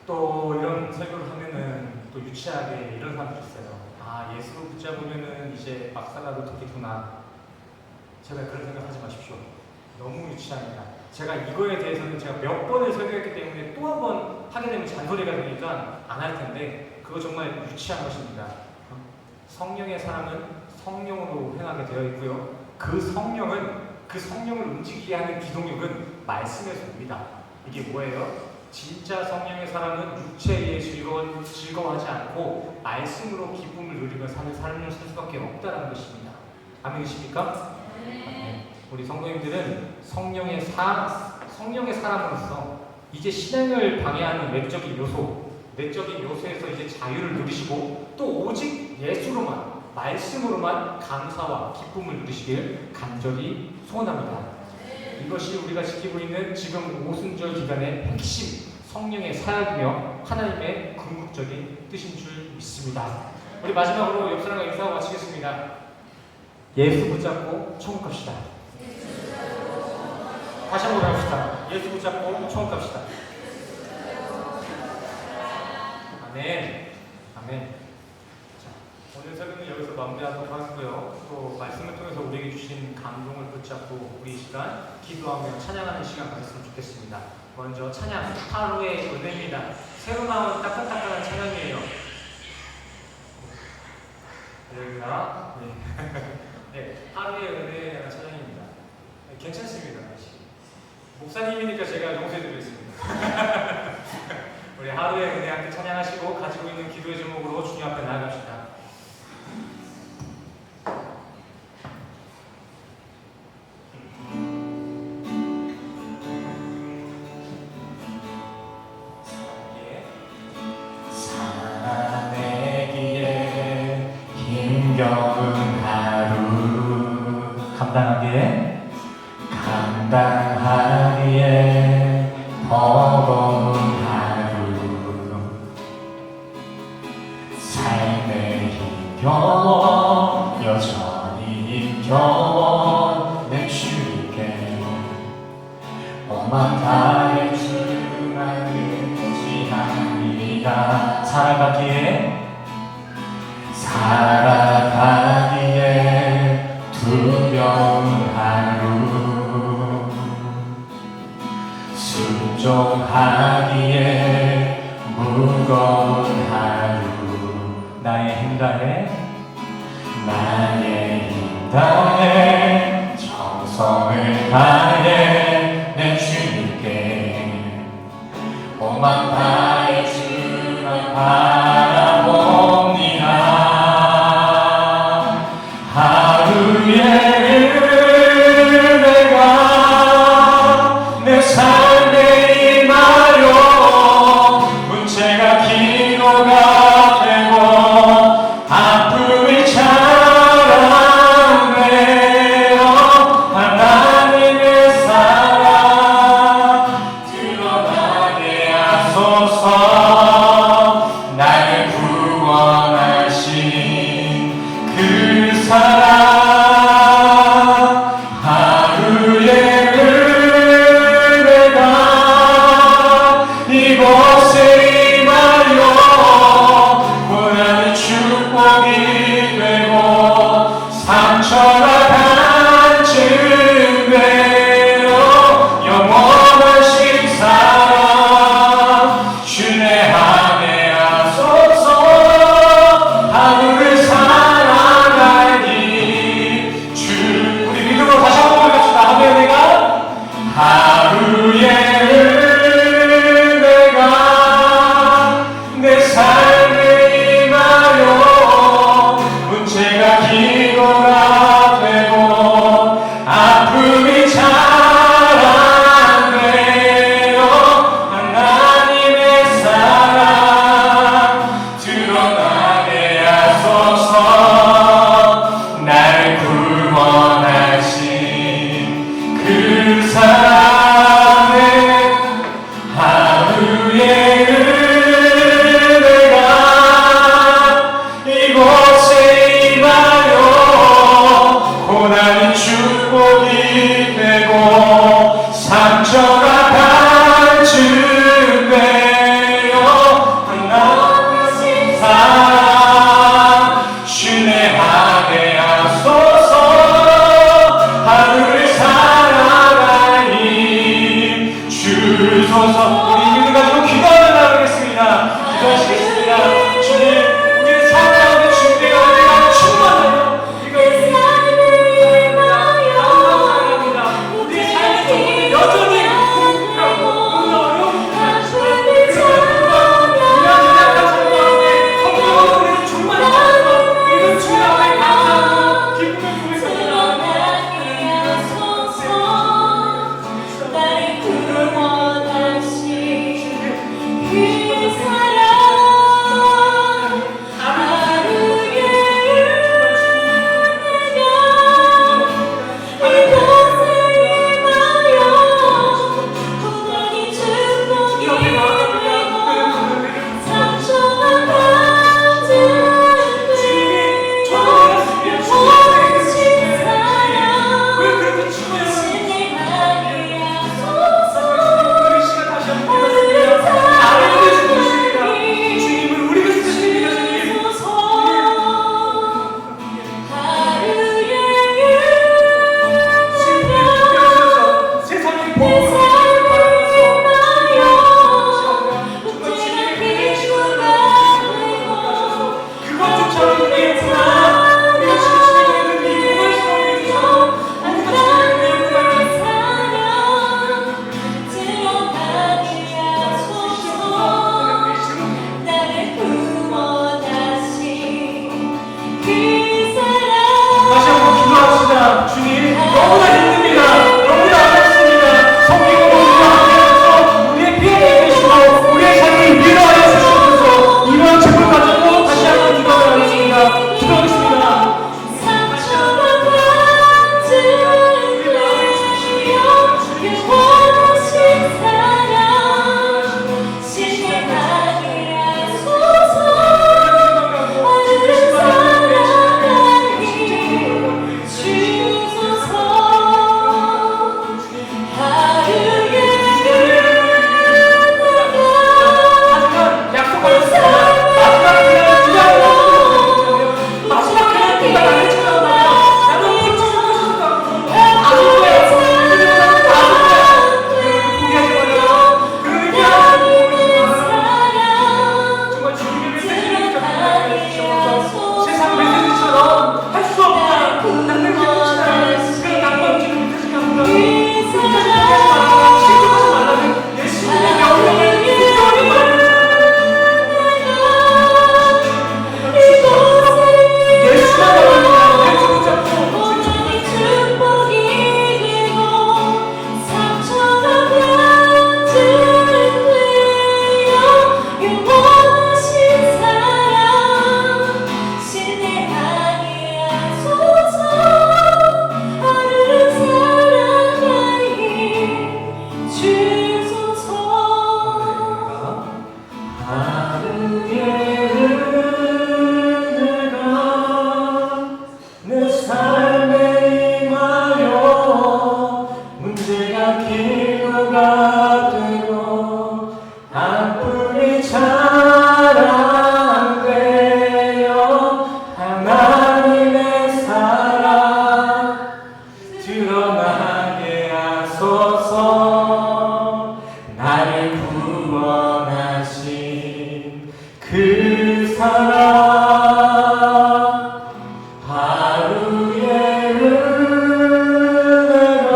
또 이런 설교를 하면은 또 유치하게 이런 사람들이 있어요. 아, 예수 붙잡으면은 이제 막살라도 되겠구나. 제가 그런 생각하지 마십시오. 너무 유치합니다. 제가 이거에 대해서는 제가 몇 번을 설교했기 때문에 또 한 번 하게 되면 잔소리가 되니까 안 할 텐데 그거 정말 유치한 것입니다. 성령의 사람은 성령으로 행하게 되어 있고요. 그 성령을 움직이게 하는 기동력은 말씀에서 옵니다. 이게 뭐예요? 진짜 성령의 사람은 육체의 즐거워하지 않고 말씀으로 기쁨을 누리며 사는 삶을 살 수밖에 없다는 것입니다. 아멘이십니까? 네. 우리 성도님들은 성령의 사람으로서 이제 신앙을 방해하는 내적인 요소에서 이제 자유를 누리시고 또 오직 예수로만, 말씀으로만 감사와 기쁨을 누리시길 간절히 소원합니다. 이것이 우리가 지키고 있는 지금 오순절 기간의 핵심, 성령의 사역이며 하나님의 궁극적인 뜻인 줄 믿습니다. 우리 마지막으로 옆 사람과 인사하고 마치겠습니다. 예수 붙잡고 천국 갑시다. 다시 한번 해봅시다. 예수 붙잡고 천국 갑시다. 아멘. 아멘. 자, 오늘 설교는 여기서 마무리하도록 하고요. 또 말씀을 통해서 우리에게 주신 감동을 붙잡고 우리 이 시간 기도하며 찬양하는 시간 가졌으면 좋겠습니다. 먼저 찬양 하루의 은혜입니다. 새로 나온 따끈따끈한 찬양이에요. 여기가 네, 하루의 은혜라는 찬양입니다. 네, 괜찮습니다. 목사님이니까 제가 용서해드리겠습니다. 우리 하루의 은혜 함께 찬양하시고 가지고 있는 기도의 제목으로 주님 앞에 나아갑시다. 살아내기에 힘겨운 하루 감당하기에 버거운 하루 삶에 힘겨워 여전히 힘겨워 내 주께 몸만 다해 주만 의지하리라 살아가기에 두려운 하루 순종하기에 무거운 하루 나의 힘 다해 정성을 다해 내 주님께 몸만 다해 주만 바라봅니다. 하루의 은혜가 내 삶에 임하여 문제가 기도가 되고 아픔이 자라내어 하나님의 사랑 드러나게 하소서. 나를 구원하신 그 사랑 하루의 은혜가 이곳에 임하여 고난의 축복이 되고 상처가 간증되어 영원하신 사랑 준례하게 하소서. 하루를 살아가니 주 우리 믿음으로 다시 한번 읽읍시다. 하루의 은혜가 하루의 은혜가 내 삶에 임하여 문제가 기도가 되고 아픔이 자라내어 하나님의 사랑 드러나게 하소서. 나를 구원하신 그 사랑의 하루의 은혜가 이곳에 임하여 고난이 축복이 되고 상처가 간증되어 하나님의 사랑 준례하게 하소서. 하루를 살아가니 주소서. 우리 믿음 가지고 기도하며 나가겠습니다. 기도하시겠습니다. 주님, 우리의 삶 가운데 준비가 은혜가 충만하여 우리가 사랑합니다. 우리의 삶의 속에 여전히 어려운 그 사랑 하루의 은혜가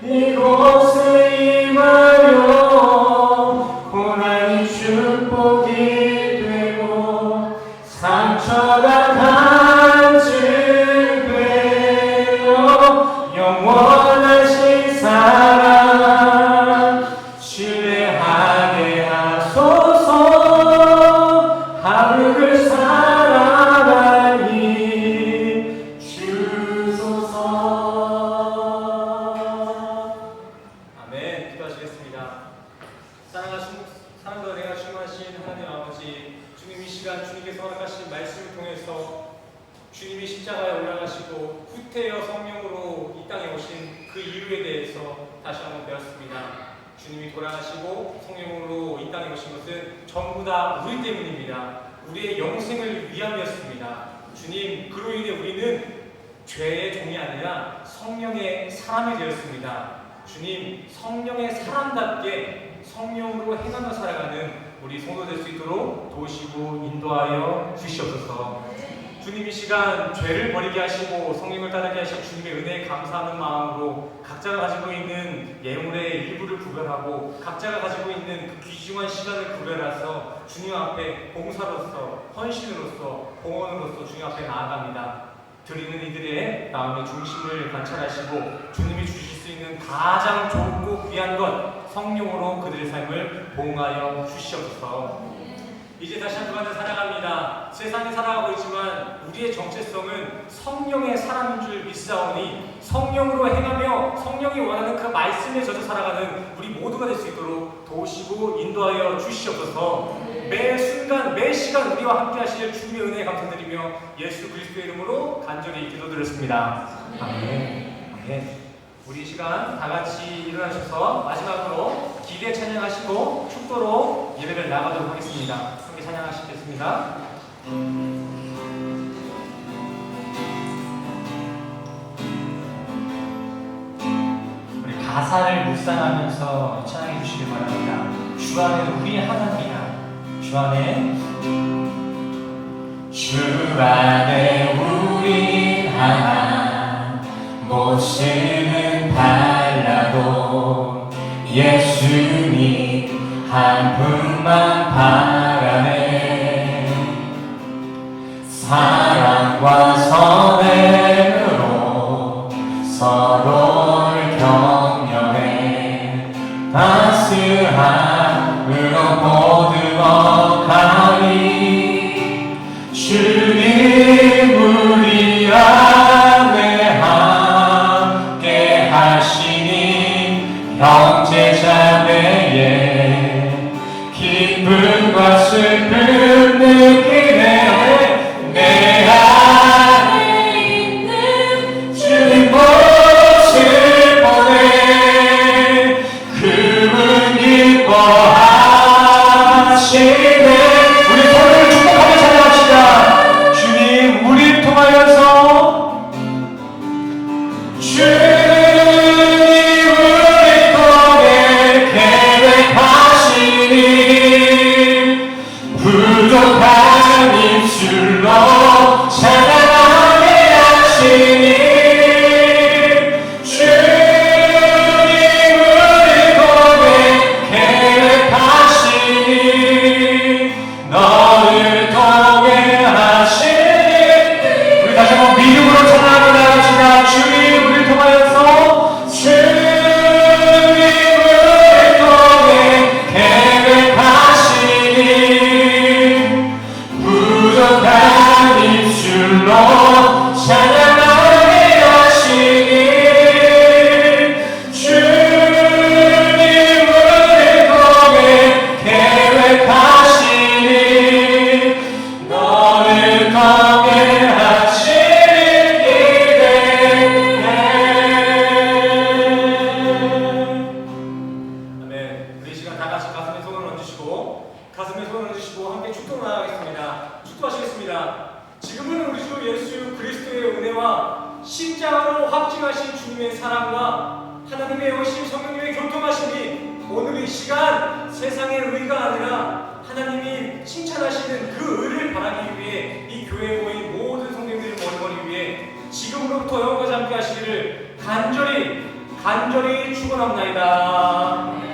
이곳에 임하여 고난이 축복이 되고 상처가 간증되어 영원하신 사랑 신뢰하게 하소서. 하루를 사랑하니 주소서. 아멘. 기도하시겠습니다. 사랑과 은혜가 충만하신 하나님 아버지, 주님 이 시간 주님께서 허락하신 말씀을 통해서 주님이 십자가에 올라가시고 후퇴여 성령으로 이 땅에 오신 그 이유에 대해서 다시 한번 배웠습니다. 주님이 돌아가시고 성령으로 이 땅에 오신 것은 전부 다 우리 때문입니다. 우리의 영생을 위함이었습니다. 주님, 그로 인해 우리는 죄의 종이 아니라 성령의 사람이 되었습니다. 주님, 성령의 사람답게 성령으로 행하며 살아가는 우리 성도 될 수 있도록 도우시고 인도하여 주시옵소서. 주님 이 시간 죄를 버리게 하시고 성령을 따르게 하신 주님의 은혜에 감사하는 마음으로 각자가 가지고 있는 예물의 일부를 구별하고 각자가 가지고 있는 그 귀중한 시간을 구별해서 주님 앞에 봉사로서 헌신으로서 봉헌으로서 주님 앞에 나아갑니다. 드리는 이들의 마음의 중심을 관찰하시고 주님이 주실 수 있는 가장 좋고 귀한 것 성령으로 그들의 삶을 보응하여 주시옵소서. 이제 다시 한 주간을 살아갑니다. 세상에 살아가고 있지만 우리의 정체성은 성령의 사람인 줄 믿사오니 성령으로 행하며 성령이 원하는 그 말씀에 젖어 살아가는 우리 모두가 될 수 있도록 도우시고 인도하여 주시옵소서. 매 순간 매 시간 우리와 함께 하실 주님의 은혜에 감사드리며 예수 그리스도의 이름으로 간절히 기도드렸습니다. 아멘. 아멘. 우리 이 시간 다 같이 일어나셔서 마지막으로 기대 찬양하시고 축도로 예배를 나가도록 하겠습니다. 함께 찬양하시겠습니다. 우리 가사를 묵상하면서 찬양해 주시기 바랍니다. 주 안에 우리 하나님이라. 주 안에 우리 하나 모습은 달라도 예수님 한 분만 바라네. 사랑과 선행으로 서로를 격려해 따스함으로 모두 가리. 주님 우리 안에 함께 하시니 형제자매의 기쁨과 슬픔 느끼네. 내 안에 있는 주님 모습 보내 그분 기뻐하시네. 우리 손을 축복하며 찬양합시다. 주님 우리를 통하여서 부족한 입술로 찬양하게 하시니 주님 우리 통해 계획하시니 너를 통해 하시니. 우리 다시 한번 믿음으로 찬양합니다. 주님 우리를 통하여서 찬양하게 하시니 주님 우리 통해 계획하시니 너를 통해 하시길 기대해. 아멘. 우리 이 시간 다 같이 가슴에 손을 얹으시고 함께 축도로 나가겠습니다. 축도하시겠습니다. 지금은 우리 주 예수 그리스도의 은혜와 십자가로 확증하신 주님의 사랑과 하나님의 오심 성령님의 교통하심이 오늘 이 시간 세상의 의가 아니라 하나님이 지금부터 영원까지 함께 하시기를 간절히 축원합니다.